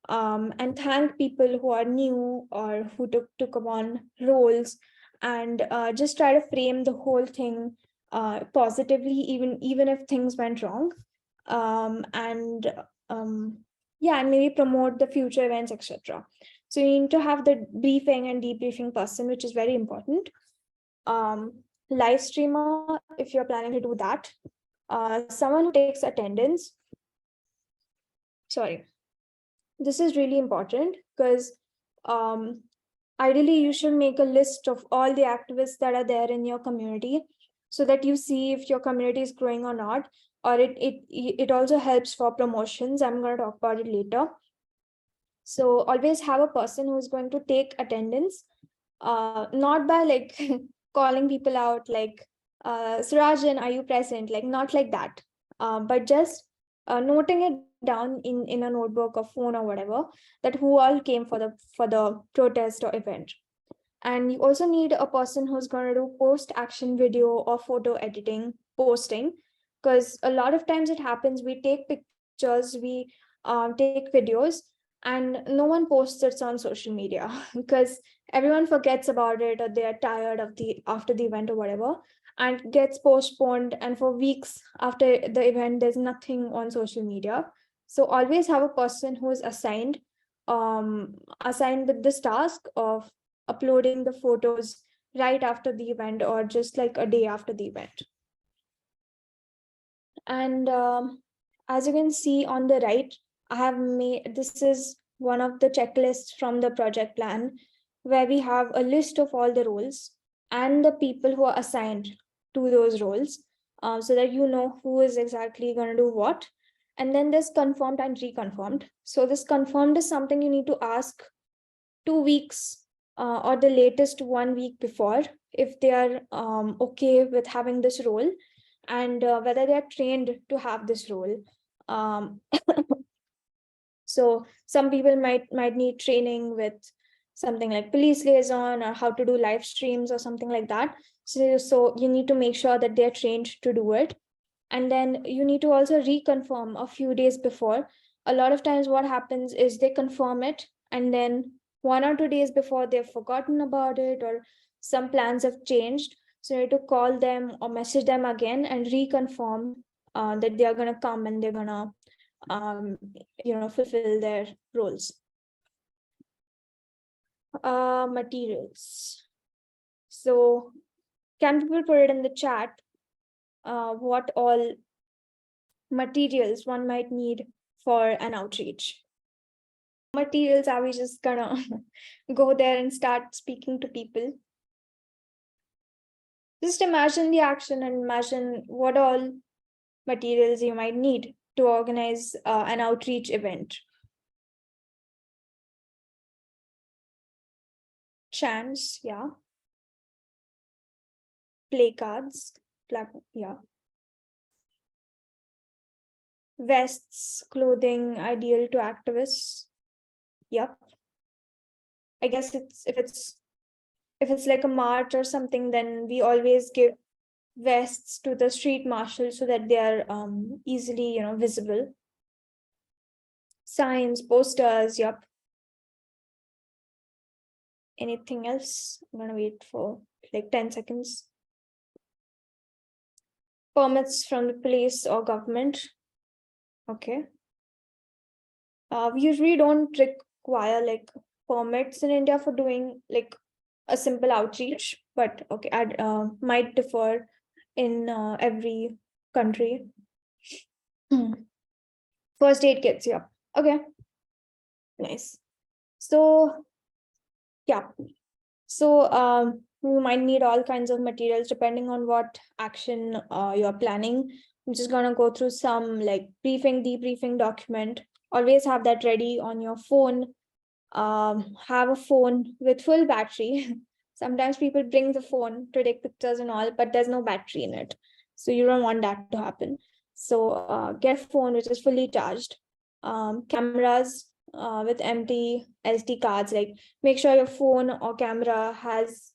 Speaker 2: and thank people who are new or who took upon roles, and just try to frame the whole thing positively, even if things went wrong. And yeah, and maybe promote the future events, etc. So you need to have the briefing and debriefing person, which is very important. Live streamer, if you're planning to do that. Someone who takes attendance. sorry, this is really important because um, ideally you should make a list of all the activists that are there in your community so that you see if your community is growing or not, or it also helps for promotions. I'm going to talk about it later. So always have a person who's going to take attendance, not by like calling people out like, Surajan, are you present? Like not like that, but just noting it down in a notebook or phone or whatever, that who all came for the protest or event. And you also need a person who's going to do post action video or photo editing posting, because a lot of times it happens we take pictures, we take videos, and no one posts it on social media because everyone forgets about it, or they are tired of the after the event or whatever, and gets postponed, and for weeks after the event there's nothing on social media. So always have a person who is assigned with this task of uploading the photos right after the event or just like a day after the event. And as you can see on the right, I have made, this is one of the checklists from the project plan, where we have a list of all the roles and the people who are assigned to those roles, so that you know who is exactly going to do what. And then there's confirmed and reconfirmed. So this confirmed is something you need to ask 2 weeks, or the latest 1 week before, if they are okay with having this role, and whether they are trained to have this role. um, so some people might need training with something like police liaison or how to do live streams or something like that. So you need to make sure that they're trained to do it. And then you need to also reconfirm a few days before. A lot of times what happens is they confirm it, and then 1 or 2 days before they've forgotten about it, or some plans have changed. So you need to call them or message them again and reconfirm that they are going to come and they're going to fulfill their roles. Materials. So can people put it in the chat, what all materials one might need for an outreach? Materials are we just gonna go there and start speaking to people? Just imagine the action and imagine what all materials you might need to organize an outreach event. Chants, yeah. Play cards, yeah. Vests, clothing ideal to activists. Yep. I guess if it's like a march or something, then we always give vests to the street marshals so that they are easily visible. Signs, posters, yep. Anything else? I'm gonna wait for like 10 seconds. Permits from the police or government. Okay. We usually don't require like permits in India for doing like a simple outreach, but okay, might differ in every country. First aid kits, yeah. Okay, nice. So yeah, so you might need all kinds of materials depending on what action you're planning. I'm just gonna go through some like briefing, debriefing document. Always have that ready on your phone. Have a phone with full battery. Sometimes people bring the phone to take pictures and all, but there's no battery in it. So you don't want that to happen. So get a phone which is fully charged. Cameras with empty SD cards. Like make sure your phone or camera has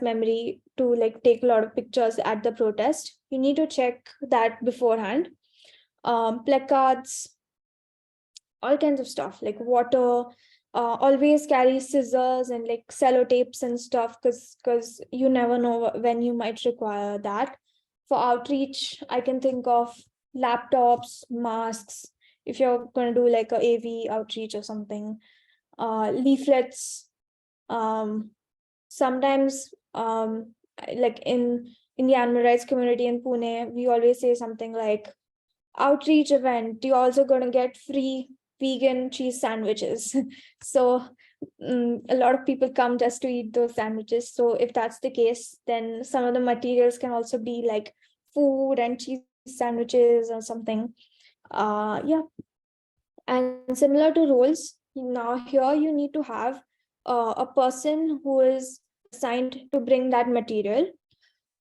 Speaker 2: memory to like take a lot of pictures at the protest. You need to check that beforehand. Placards, all kinds of stuff like water. Always carry scissors and like sellotapes and stuff, because you never know when you might require that. For outreach, I can think of laptops, masks, if you're going to do like a AV outreach or something. Leaflets. Sometimes like in the animal rights community in Pune, we always say something like outreach event, you're also going to get free vegan cheese sandwiches. So a lot of people come just to eat those sandwiches. So if that's the case, then some of the materials can also be like food and cheese sandwiches or something. Yeah. And similar to roles, now here you need to have a person who is assigned to bring that material.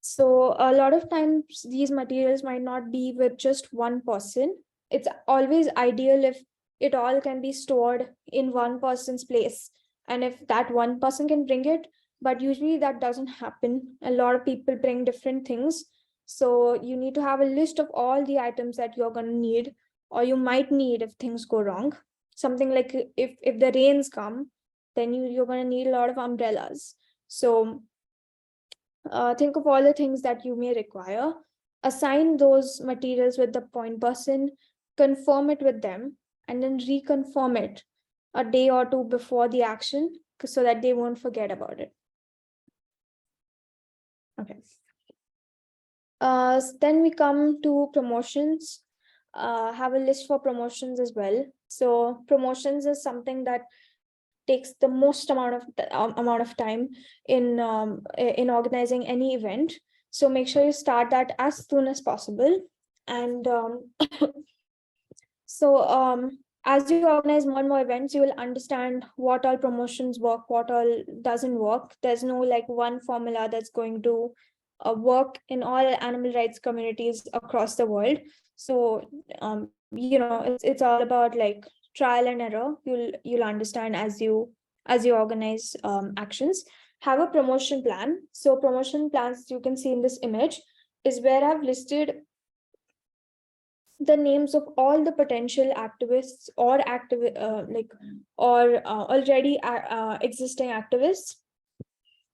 Speaker 2: So a lot of times these materials might not be with just one person. It's always ideal if it all can be stored in one person's place. And if that one person can bring it, but usually that doesn't happen. A lot of people bring different things. So you need to have a list of all the items that you're going to need, or you might need if things go wrong. Something like if the rains come, then you're going to need a lot of umbrellas. So think of all the things that you may require, assign those materials with the point person, confirm it with them, and then reconfirm it a day or two before the action so that they won't forget about it. Okay. Then we come to promotions. Have a list for promotions as well. So promotions is something that takes the most amount of time in organizing any event. So make sure you start that as soon as possible. And so as you organize more and more events, you will understand what all promotions work, what all doesn't work. There's no like one formula that's going to work in all animal rights communities across the world. So it's all about like trial and error. You'll understand as you organize actions. Have a promotion plan. So promotion plans you can see in this image is where I've listed the names of all the potential activists or already existing activists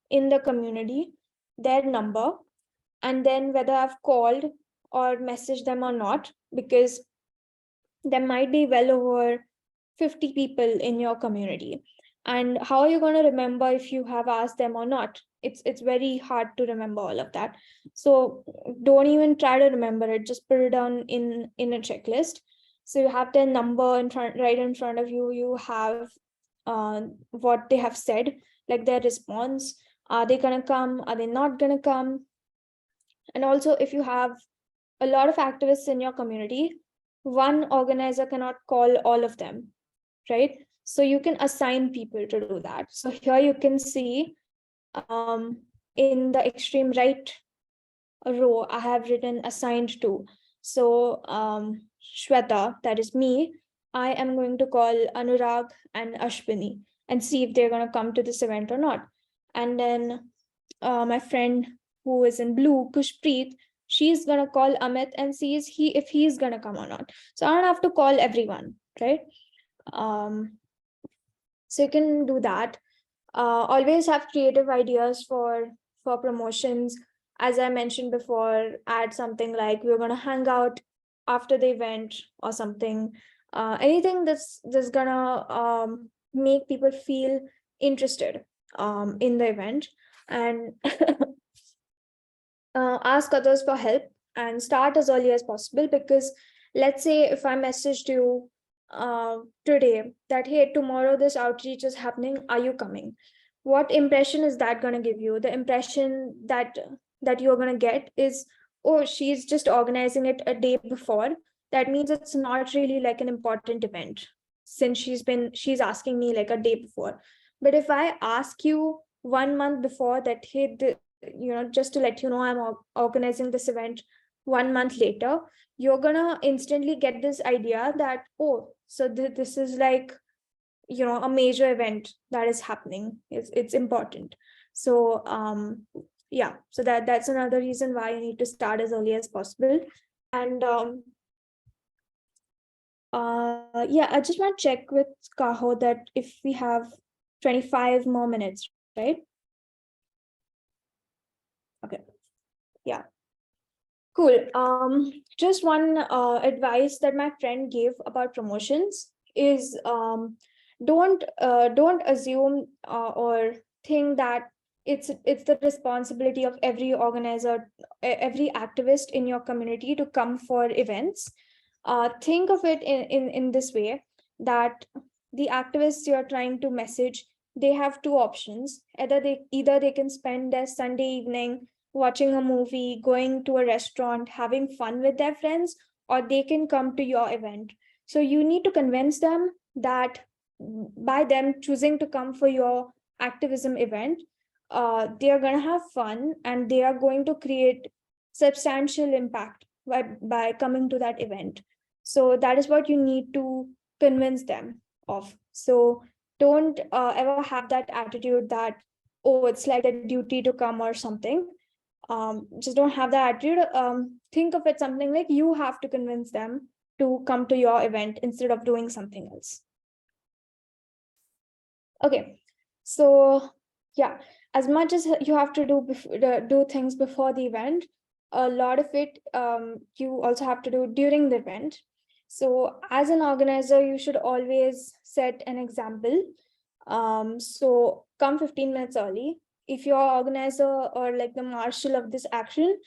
Speaker 2: in the community, their number, and then whether I've called or messaged them or not, because there might be well over 50 people in your community. And how are you going to remember if you have asked them or not? It's very hard to remember all of that. So don't even try to remember it, just put it down in a checklist. So you have their number in front, right in front of you. You have what they have said, like their response. Are they going to come? Are they not going to come? And also, if you have a lot of activists in your community, one organizer cannot call all of them, right? So you can assign people to do that. So here you can see in the extreme right row, I have written assigned to. So Shweta, that is me, I am going to call Anurag and Ashwini and see if they're going to come to this event or not. And then my friend who is in blue, Kushpreet, she's going to call Amit and see if he's going to come or not. So I don't have to call everyone, right? So you can do that. Always have creative ideas for promotions. As I mentioned before, add something like we're going to hang out after the event or something. Anything that's gonna make people feel interested in the event. And ask others for help and start as early as possible, because let's say if I messaged you today that hey, tomorrow this outreach is happening, are you coming? What impression is that going to give you? The impression that you're going to get is, oh, she's just organizing it a day before. That means it's not really like an important event, since she's asking me like a day before. But if I ask you 1 month before that, hey, just to let you know, I'm organizing this event 1 month later, you're gonna instantly get this idea that, oh, so this is like a major event that is happening. It's important. So yeah, so that's another reason why you need to start as early as possible. And yeah, I just want to check with Kaho that if we have 25 more minutes, right? Okay. Yeah. Cool. Just one advice that my friend gave about promotions is don't assume or think that it's the responsibility of every organizer, every activist in your community to come for events. Think of it in this way, that the activists you're trying to message, they have two options. Either they can spend their Sunday evening watching a movie, going to a restaurant, having fun with their friends, or they can come to your event. So you need to convince them that by them choosing to come for your activism event, they are going to have fun and they are going to create substantial impact by coming to that event. So that is what you need to convince them of. So don't ever have that attitude that, oh, it's like a duty to come or something. Just don't have that attitude. Think of it something like you have to convince them to come to your event instead of doing something else. Okay, so yeah, as much as you have to do things before the event, a lot of it you also have to do during the event. So as an organizer, you should always set an example. So come 15 minutes early. If you're organizer or like the marshal of this action,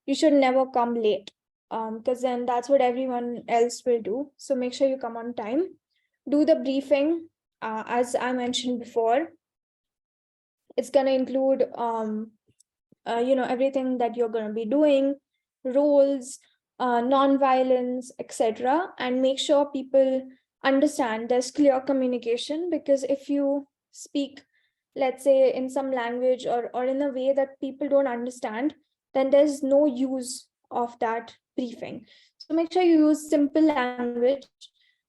Speaker 2: you should never come late, because then that's what everyone else will do. So make sure you come on time. Do the briefing, as I mentioned before. It's going to include everything that you're going to be doing, roles, non-violence, etc., and make sure people understand there's clear communication. Because if you speak, let's say, in some language or in a way that people don't understand, then there's no use of that briefing. So make sure you use simple language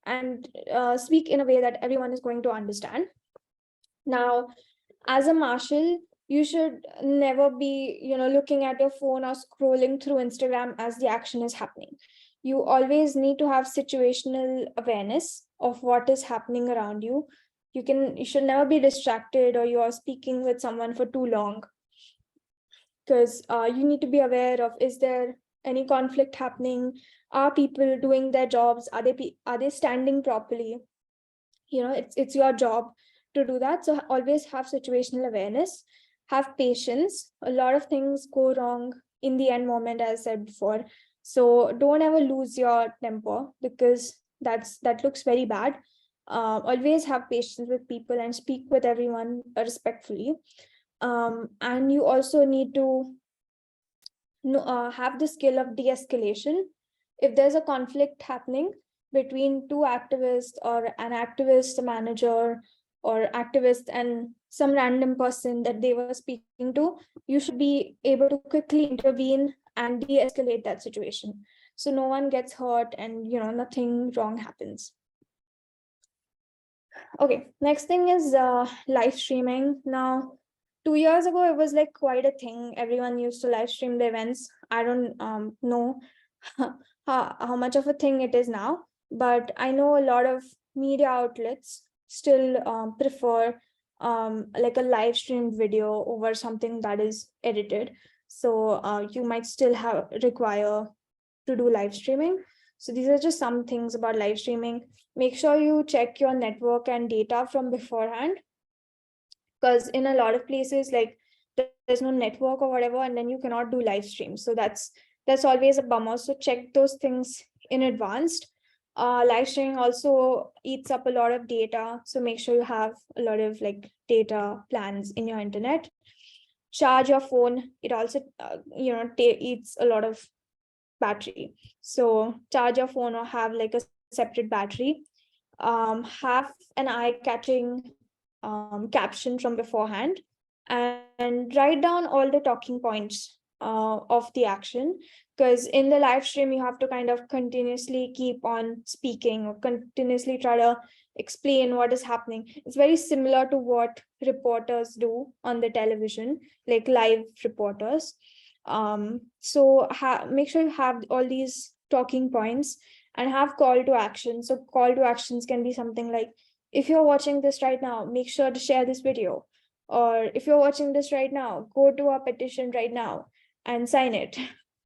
Speaker 2: and speak in a way that everyone is going to understand. Now, as a marshal, you should never be, looking at your phone or scrolling through Instagram as the action is happening. You always need to have situational awareness of what is happening around you. You should never be distracted, or you are speaking with someone for too long, because you need to be aware of, is there any conflict happening? Are people doing their jobs? Are they standing properly? It's your job to do that. So always have situational awareness, have patience. A lot of things go wrong in the end moment, as I said before. So don't ever lose your temper, because that looks very bad. Always have patience with people and speak with everyone respectfully. And you also need to have the skill of de-escalation. If there's a conflict happening between two activists, or an activist manager, or activist and some random person that they were speaking to, you should be able to quickly intervene and de-escalate that situation, so no one gets hurt and nothing wrong happens. Okay, next thing is live streaming. Now, 2 years ago, it was like quite a thing. Everyone used to live stream the events. I don't know how much of a thing it is now, but I know a lot of media outlets still prefer like a live streamed video over something that is edited. So you might still require to do live streaming. So these are just some things about live streaming. Make sure you check your network and data from beforehand, because in a lot of places, like, there's no network or whatever, and then you cannot do live streams. So that's always a bummer. So check those things in advance. Live streaming also eats up a lot of data, so make sure you have a lot of like data plans in your internet. Charge your phone. It also eats a lot of battery. So charge your phone or have like a separate battery. Have an eye-catching caption from beforehand, and write down all the talking points of the action, because in the live stream you have to kind of continuously keep on speaking or continuously try to explain what is happening. It's very similar to what reporters do on the television, like live reporters. So make sure you have all these talking points and have call to action. So call to actions can be something like, if you're watching this right now, make sure to share this video. Or if you're watching this right now, go to our petition right now and sign it,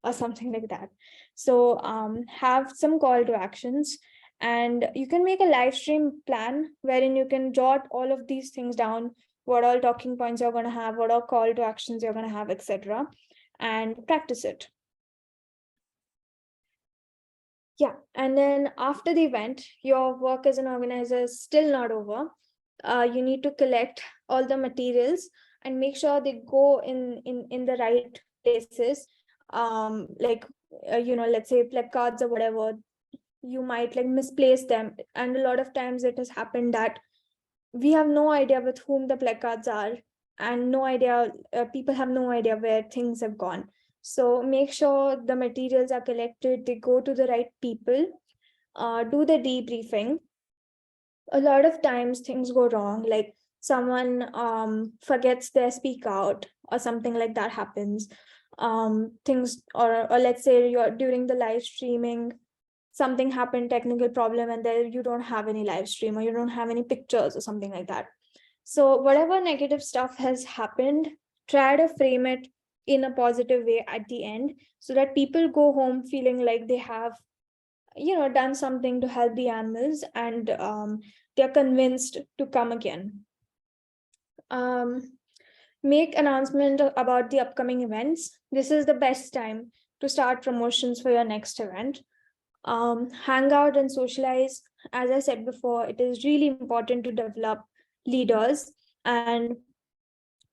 Speaker 2: or something like that. So have some call to actions, and you can make a live stream plan wherein you can jot all of these things down, what all talking points you're going to have, what all call to actions you're going to have, etc., and practice it. Yeah, and then after the event, your work as an organizer is still not over. You need to collect all the materials and make sure they go in the right places. Like let's say placards or whatever, you might like misplace them, and a lot of times it has happened that we have no idea with whom the placards are, and no idea, people have no idea where things have gone. So make sure the materials are collected, they go to the right people. Do the debriefing. A lot of times things go wrong, like someone forgets their speak out or something like that happens. Things, or let's say you're during the live streaming, something happened, technical problem, and there you don't have any live stream, or you don't have any pictures or something like that. So whatever negative stuff has happened, try to frame it in a positive way at the end, so that people go home feeling like they have done something to help the animals, and they're convinced to come again. um, Make announcement about the upcoming events. This is the best time to start promotions for your next event. Hang out and socialize. As I said before, it is really important to develop leaders, and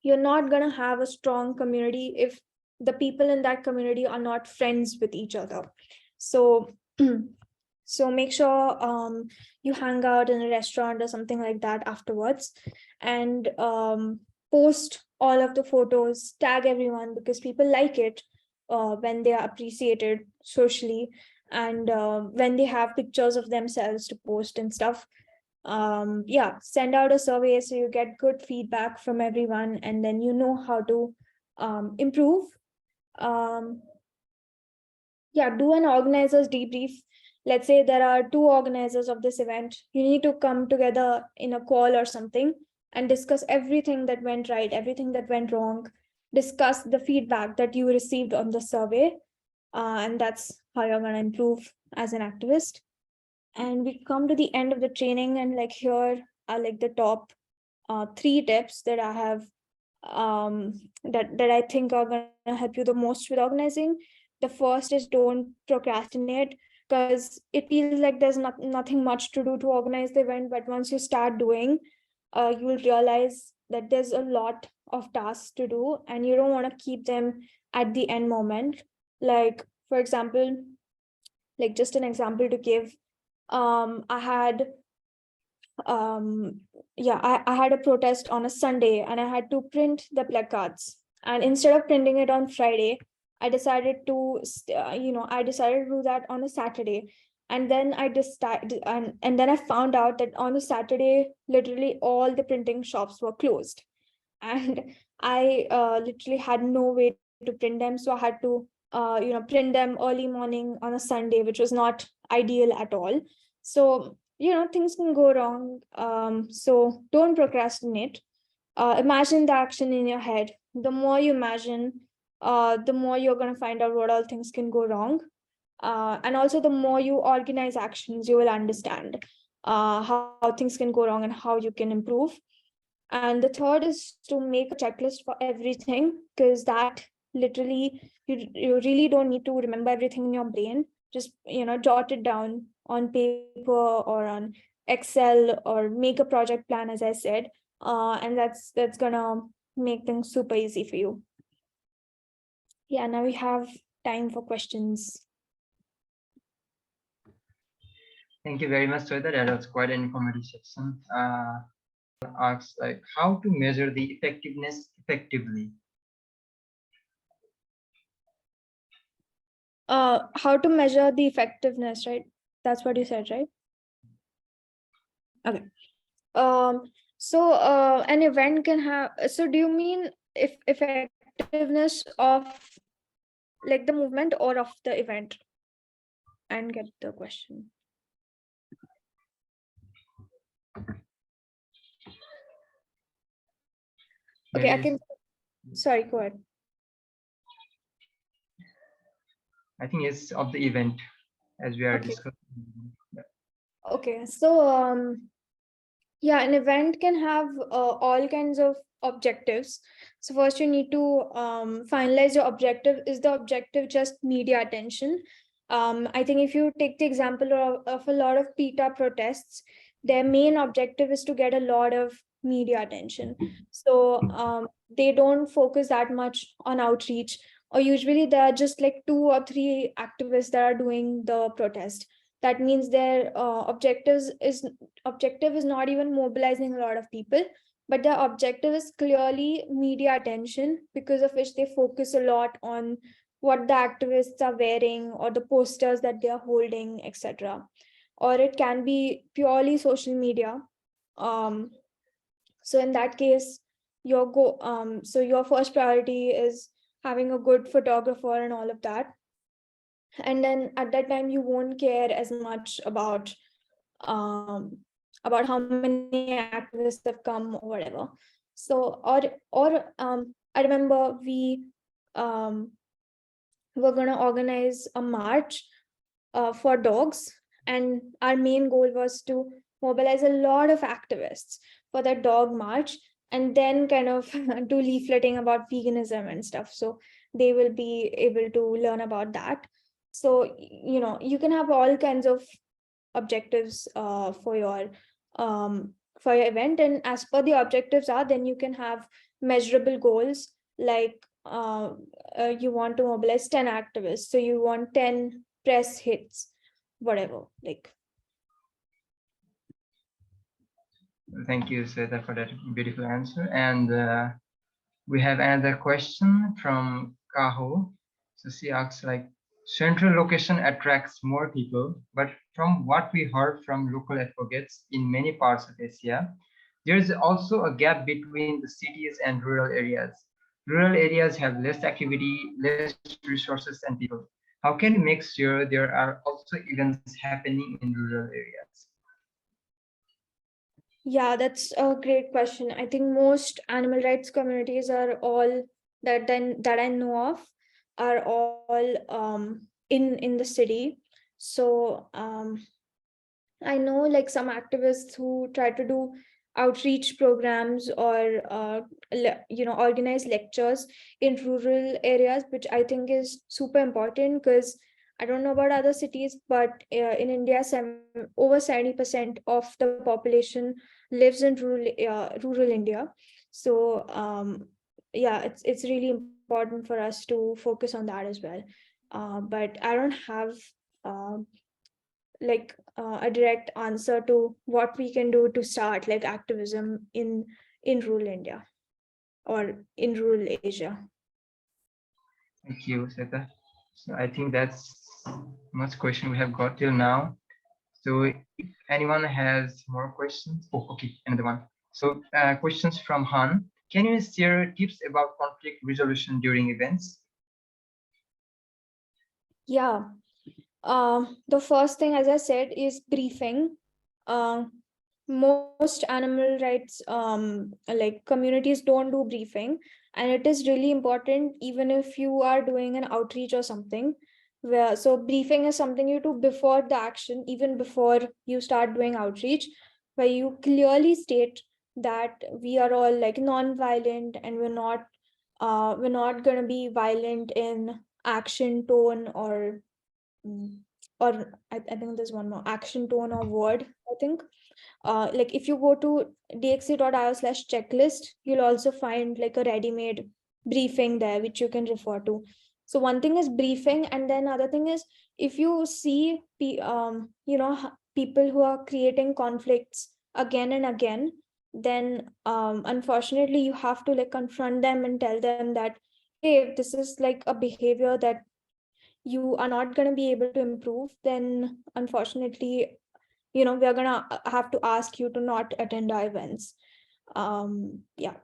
Speaker 2: you're not going to have a strong community if the people in that community are not friends with each other. So so make sure you hang out in a restaurant or something like that afterwards, and post all of the photos, tag everyone, because people like it when they are appreciated socially, and when they have pictures of themselves to post and stuff. Yeah, send out a survey so you get good feedback from everyone, and then you know how to improve. um, yeah, do an organizer's debrief. Let's say there are two organizers of this event, you need to come together in a call or something and discuss everything that went right, everything that went wrong. Discuss the feedback that you received on the survey, and that's how you're going to improve as an activist. And we come to the end of the training, and like here are like the top three tips that I have, that I think are going to help you the most with organizing. The first is don't procrastinate, because it feels like there's nothing much to do to organize the event, but once you start doing, you will realize that there's a lot of tasks to do, and you don't want to keep them at the end moment. Like, for example, like just an example to give, I had I had a protest on a Sunday, and I had to print the placards, and instead of printing it on Friday, I decided to I decided to do that on a Saturday. And then I decided, and then I found out that on a Saturday literally all the printing shops were closed, and I literally had no way to print them, so I had to print them early morning on a Sunday, which was not ideal at all. So things can go wrong. So don't procrastinate. Imagine the action in your head. The more you imagine, the more you're going to find out what all things can go wrong. And also, the more you organize actions, you will understand how things can go wrong and how you can improve. And the third is to make a checklist for everything, because that literally, you really don't need to remember everything in your brain. Just jot it down on paper or on Excel, or make a project plan, as I said. And that's gonna make things super easy for you. Yeah, now we have time for questions.
Speaker 1: Thank you very much, Shweta. That was quite an informative section. Asks like how to measure the effectiveness effectively.
Speaker 2: How to measure the effectiveness, right? That's what you said, right? Okay. So an event can have, so do you mean if effectiveness of like the movement or of the event? And get the question. Okay, I can, sorry, go ahead.
Speaker 1: I think it's of the event, as we are
Speaker 2: Okay.
Speaker 1: discussing.
Speaker 2: Okay, so yeah, an event can have all kinds of objectives. So first you need to finalize your objective. Is the objective just media attention? I think if you take the example of a lot of PETA protests, their main objective is to get a lot of media attention. So they don't focus that much on outreach, or usually there are just like 2 or 3 activists that are doing the protest. That means their objective is not even mobilizing a lot of people, but their objective is clearly media attention, because of which they focus a lot on what the activists are wearing or the posters that they are holding, etc. Or it can be purely social media. um, so in that case, so your first priority is having a good photographer and all of that. And then at that time you won't care as much um, about how many activists have come or whatever. So I remember um, we're going to organize a march for dogs, and our main goal was to mobilize a lot of activists for that dog march, and then kind of do leafleting about veganism and stuff, so they will be able to learn about that. So you can have all kinds of objectives for your event, and as per the objectives are, then you can have measurable goals, like you want to mobilize 10 activists, so you want 10 press hits, whatever, like.
Speaker 1: Thank you, Shweta, for that beautiful answer. And we have another question from Kaho. So she asks, like, central location attracts more people, but from what we heard from local advocates in many parts of Asia, there is also a gap between the cities and rural areas. Rural areas have less activity, less resources, and people. How can we make sure there are also events happening in rural areas?
Speaker 2: Yeah, that's a great question. I think most animal rights communities are all that I know of are all in the city. So I know like some activists who try to do outreach programs or organize lectures in rural areas, which I think is super important, because I don't know about other cities, but in India, over 70% of the population lives in rural India. So yeah, it's really important for us to focus on that as well. But I don't have um a direct answer to what we can do to start like activism in rural India or in rural Asia.
Speaker 1: Thank you, Shweta. So I think that's much question we have got till now. So if anyone has more questions, oh, okay, another one. So questions from Han. Can you share tips about conflict resolution during events?
Speaker 2: Yeah. The first thing, as I said, is briefing. Uh, Most animal rights like communities don't do briefing, and it is really important even if you are doing an outreach or something. Where so briefing is something you do before the action, even before you start doing outreach, where you clearly state that we are all like non-violent, and we're not going to be violent in action, tone, mm, or I think there's one more, action, tone, or word, I think. Like if you go to dxc.io/checklist, you'll also find like a ready-made briefing there which you can refer to. So one thing is briefing, and then other thing is, if you see people who are creating conflicts again and again, then unfortunately you have to like confront them and tell them that, hey, if this is like a behavior that you are not going to be able to improve, then unfortunately, we're going to have to ask you to not attend our events. Yeah.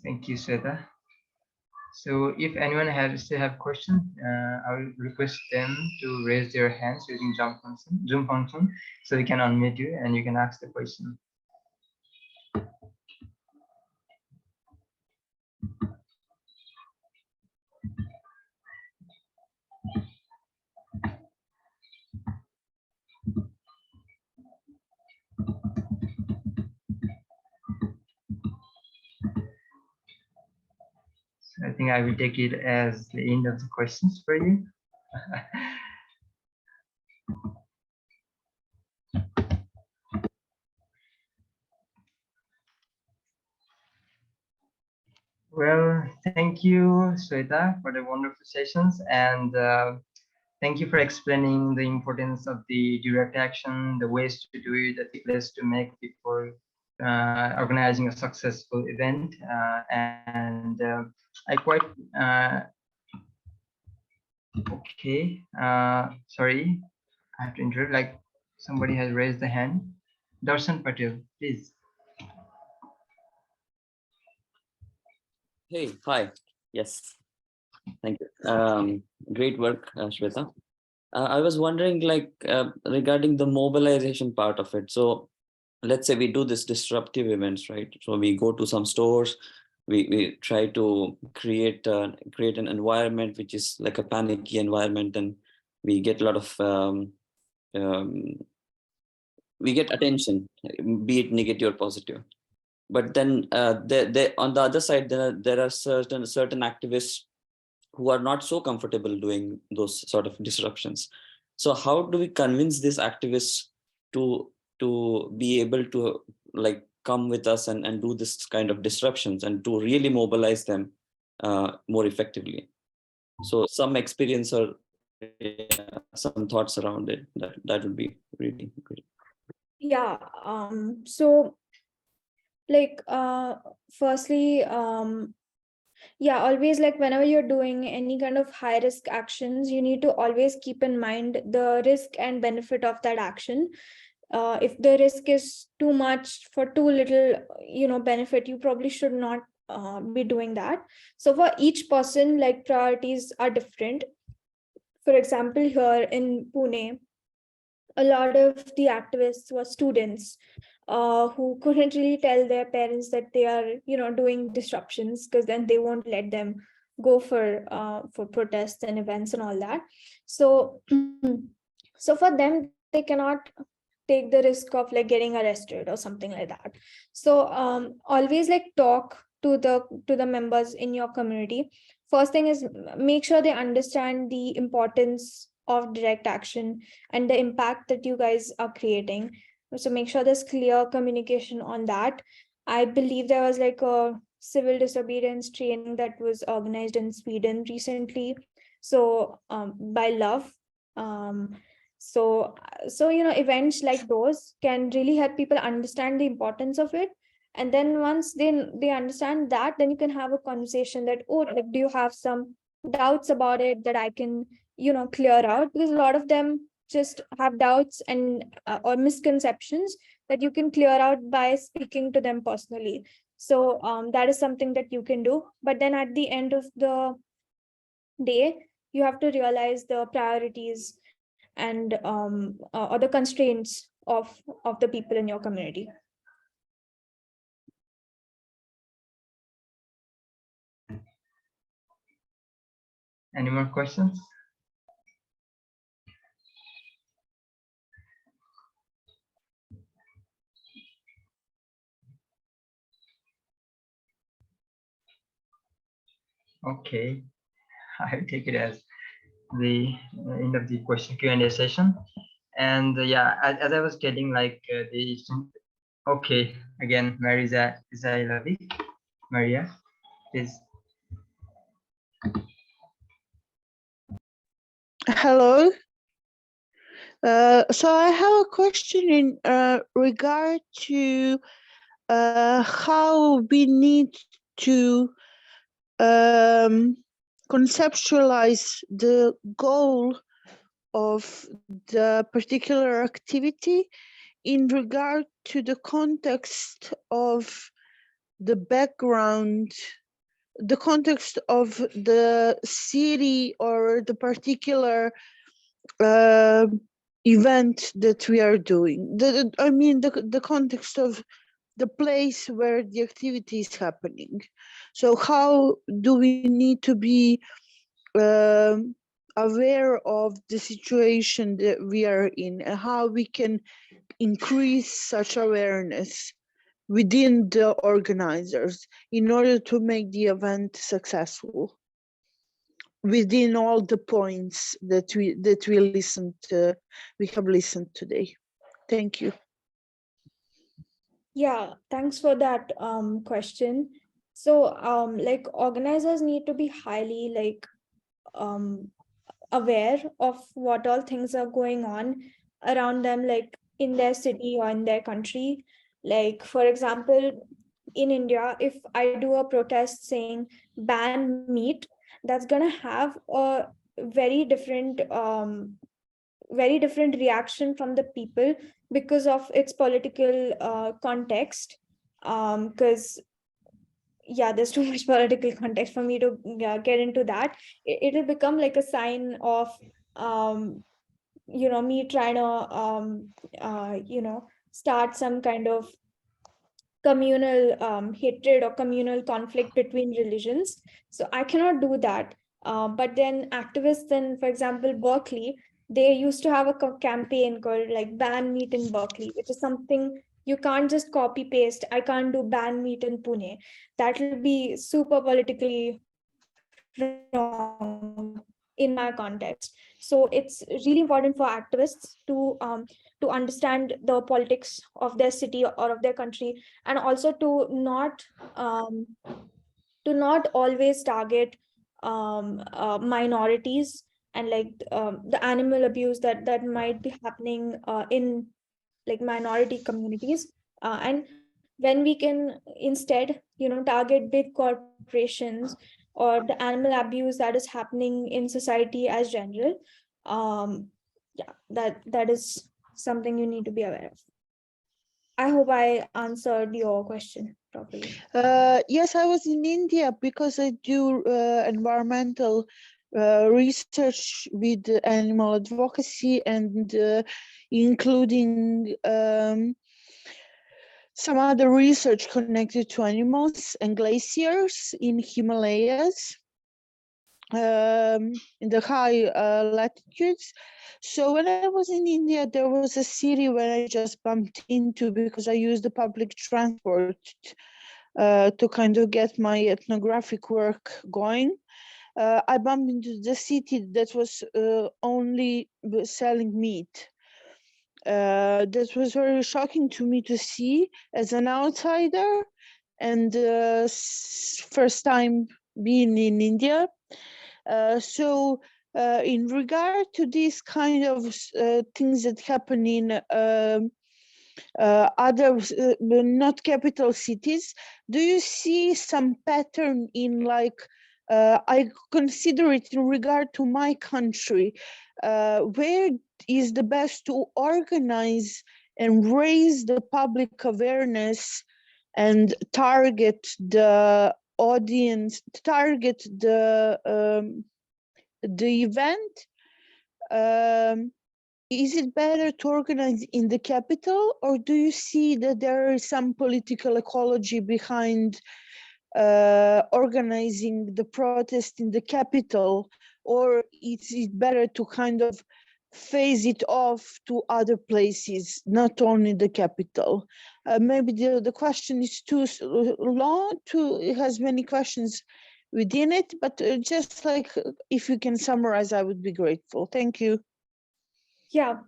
Speaker 1: Thank you, Shweta. So if anyone has still have questions, I will request them to raise their hands using Zoom function, so we can unmute you and you can ask the question. So I think think I will take it as the end of the questions for you. Well, thank you, Shweta, for the wonderful sessions, and thank you for explaining the importance of the direct action, the ways to do it, the ticklists to make before organizing a successful event. And I quite okay. Sorry, I have to interrupt. Like somebody has raised the hand. Darshan Patel, please.
Speaker 3: Hey, hi. Yes, thank you. Great work, Shweta. I was wondering, regarding the mobilization part of it. So, let's say we do this disruptive events, right? So we go to some stores, we try to create an environment which is like a panicky environment, and we get a lot of um, we get attention, be it negative or positive. But then on the other side, there are certain activists who are not so comfortable doing those sort of disruptions. So how do we convince these activists to be able to like come with us and do this kind of disruptions and to really mobilize them more effectively? So some experience or some thoughts around it, that would be really great.
Speaker 2: Yeah. So like firstly, yeah, always, like whenever you're doing any kind of high risk actions, you need to always keep in mind the risk and benefit of that action. If the risk is too much for too little, benefit, you probably should not be doing that. So for each person, like priorities are different. For example, here in Pune, a lot of the activists were students who couldn't really tell their parents that they are, doing disruptions, because then they won't let them go for protests and events and all that. So, so for them, they cannot take the risk of like getting arrested or something like that. So, always like talk to the members in your community. First thing is, make sure they understand the importance of direct action and the impact that you guys are creating. So make sure there's clear communication on that. I believe there was like a civil disobedience training that was organized in Sweden recently. So by Love. Um, so events like those can really help people understand the importance of it. And then once they understand that, then you can have a conversation that, oh, like, do you have some doubts about it that I can clear out, because a lot of them just have doubts and or misconceptions that you can clear out by speaking to them personally. So that is something that you can do. But then at the end of the day, you have to realize the priorities and or the constraints of the people in your community.
Speaker 1: Any more questions? Okay, I take it as the end of the question Q&A session. And yeah, as I was getting like the okay, again, Marisa Izailovic. Maria, please.
Speaker 4: Hello. So I have a question in regard to how we need to conceptualize the goal of the particular activity in regard to the context of the background, the context of the city or the particular uh, event that we are doing. I mean, the context of the place where the activity is happening. So how do we need to be aware of the situation that we are in and how we can increase such awareness within the organizers in order to make the event successful within all the points that we have listened today. Thank you.
Speaker 2: Yeah, thanks for that question. So like organizers need to be highly like um aware of what all things are going on around them, like in their city or in their country. Like for example, in India, if I do a protest saying ban meat, that's gonna have a very different very different reaction from the people because of its political context. Because yeah, there's too much political context for me to get into that. It'll become like a sign of um me trying to start some kind of communal hatred or communal conflict between religions. So I cannot do that. But then activists in, for example, Berkeley, they used to have a campaign called like ban meat in Berkeley, which is something you can't just copy paste. I can't do ban meat in Pune. That will be super politically wrong in my context. So it's really important for activists to understand the politics of their city or of their country, and also um, to not always target minorities and like the animal abuse that might be happening in like minority communities. And when we can instead target big corporations or the animal abuse that is happening in society as general, um yeah, that is something you need to be aware of. I hope I answered your question properly.
Speaker 4: Yes, I was in India because I do environmental research with animal advocacy and including some other research connected to animals and glaciers in Himalayas, in the high latitudes. So when I was in India, there was a city where I just bumped into because I used the public transport to kind of get my ethnographic work going. I bumped into the city that was only selling meat. That was very shocking to me to see as an outsider and first time being in India. So in regard to these kind of things that happen in other not capital cities, do you see some pattern in like I consider it in regard to my country, where is the best to organize and raise the public awareness and target the audience, target the event? Um, is it better to organize in the capital, or do you see that there is some political ecology behind organizing the protest in the capital, or is it better to kind of phase it off to other places, not only the capital? Maybe the question is too long, it has many questions within it, but just like if you can summarize, I would be grateful. Thank you.
Speaker 2: Yeah,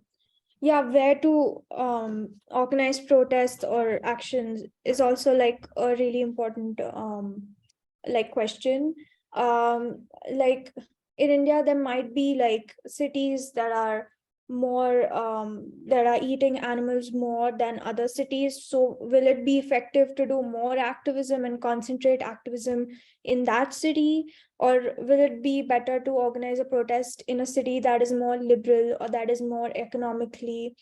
Speaker 2: yeah, where to organize protests or actions is also like a really important like question. Like in India there might be like cities that are more that are eating animals more than other cities. So will it be effective to do more activism and concentrate activism in that city, or will it be better to organize a protest in a city that is more liberal or that is more economically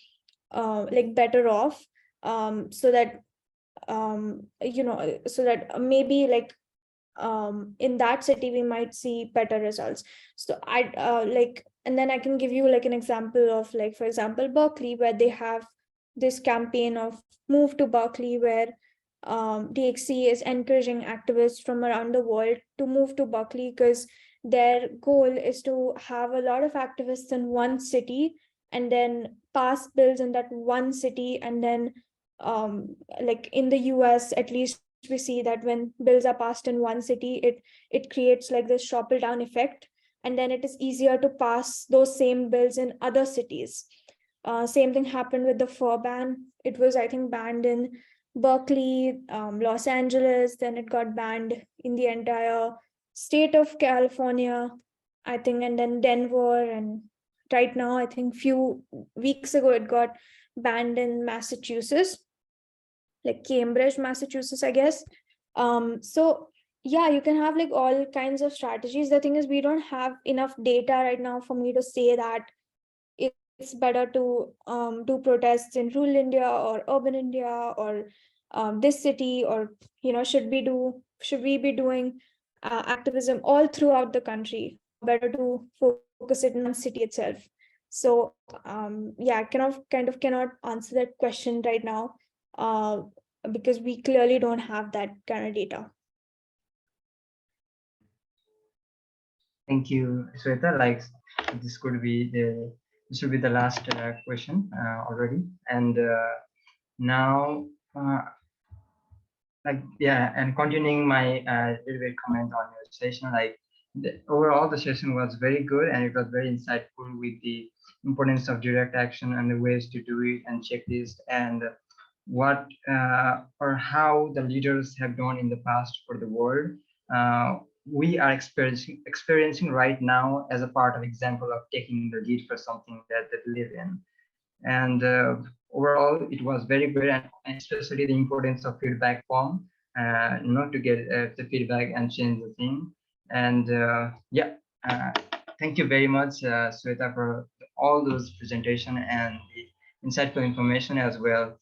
Speaker 2: like better off, so that so that maybe like in that city we might see better results. So I like, and then I can give you like an example of like, for example, Berkeley, where they have this campaign of move to Berkeley, where DXC is encouraging activists from around the world to move to Berkeley, because their goal is to have a lot of activists in one city and then pass bills in that one city, and then like in the US, at least we see that when bills are passed in one city, it creates like this trickle down effect, and then it is easier to pass those same bills in other cities. Same thing happened with the fur ban. It was, I think, banned in Berkeley, Los Angeles, then it got banned in the entire state of California, I think, and then Denver, and right now, I think few weeks ago, it got banned in Massachusetts, like Cambridge, Massachusetts, I guess. So yeah, you can have like all kinds of strategies. The thing is, we don't have enough data right now for me to say that it's better to do protests in rural India or urban India, or this city, or should we be doing activism all throughout the country, or better to focus it in one city itself. So yeah, I cannot answer that question right now, uh, because we clearly don't have that kind of data.
Speaker 1: Thank you, Shweta. Like this could be the this should be the last question already, and now like yeah, and continuing my little bit comment on your session, like overall the session was very good and it was very insightful with the importance of direct action and the ways to do it and checklist and what or how the leaders have done in the past for the world. We are experiencing right now as a part of example of taking the lead for something that they believe in. And overall, it was very good, and especially the importance of feedback form, to get the feedback and change the thing. And yeah, thank you very much, Shweta, for all those presentation and the insightful information as well.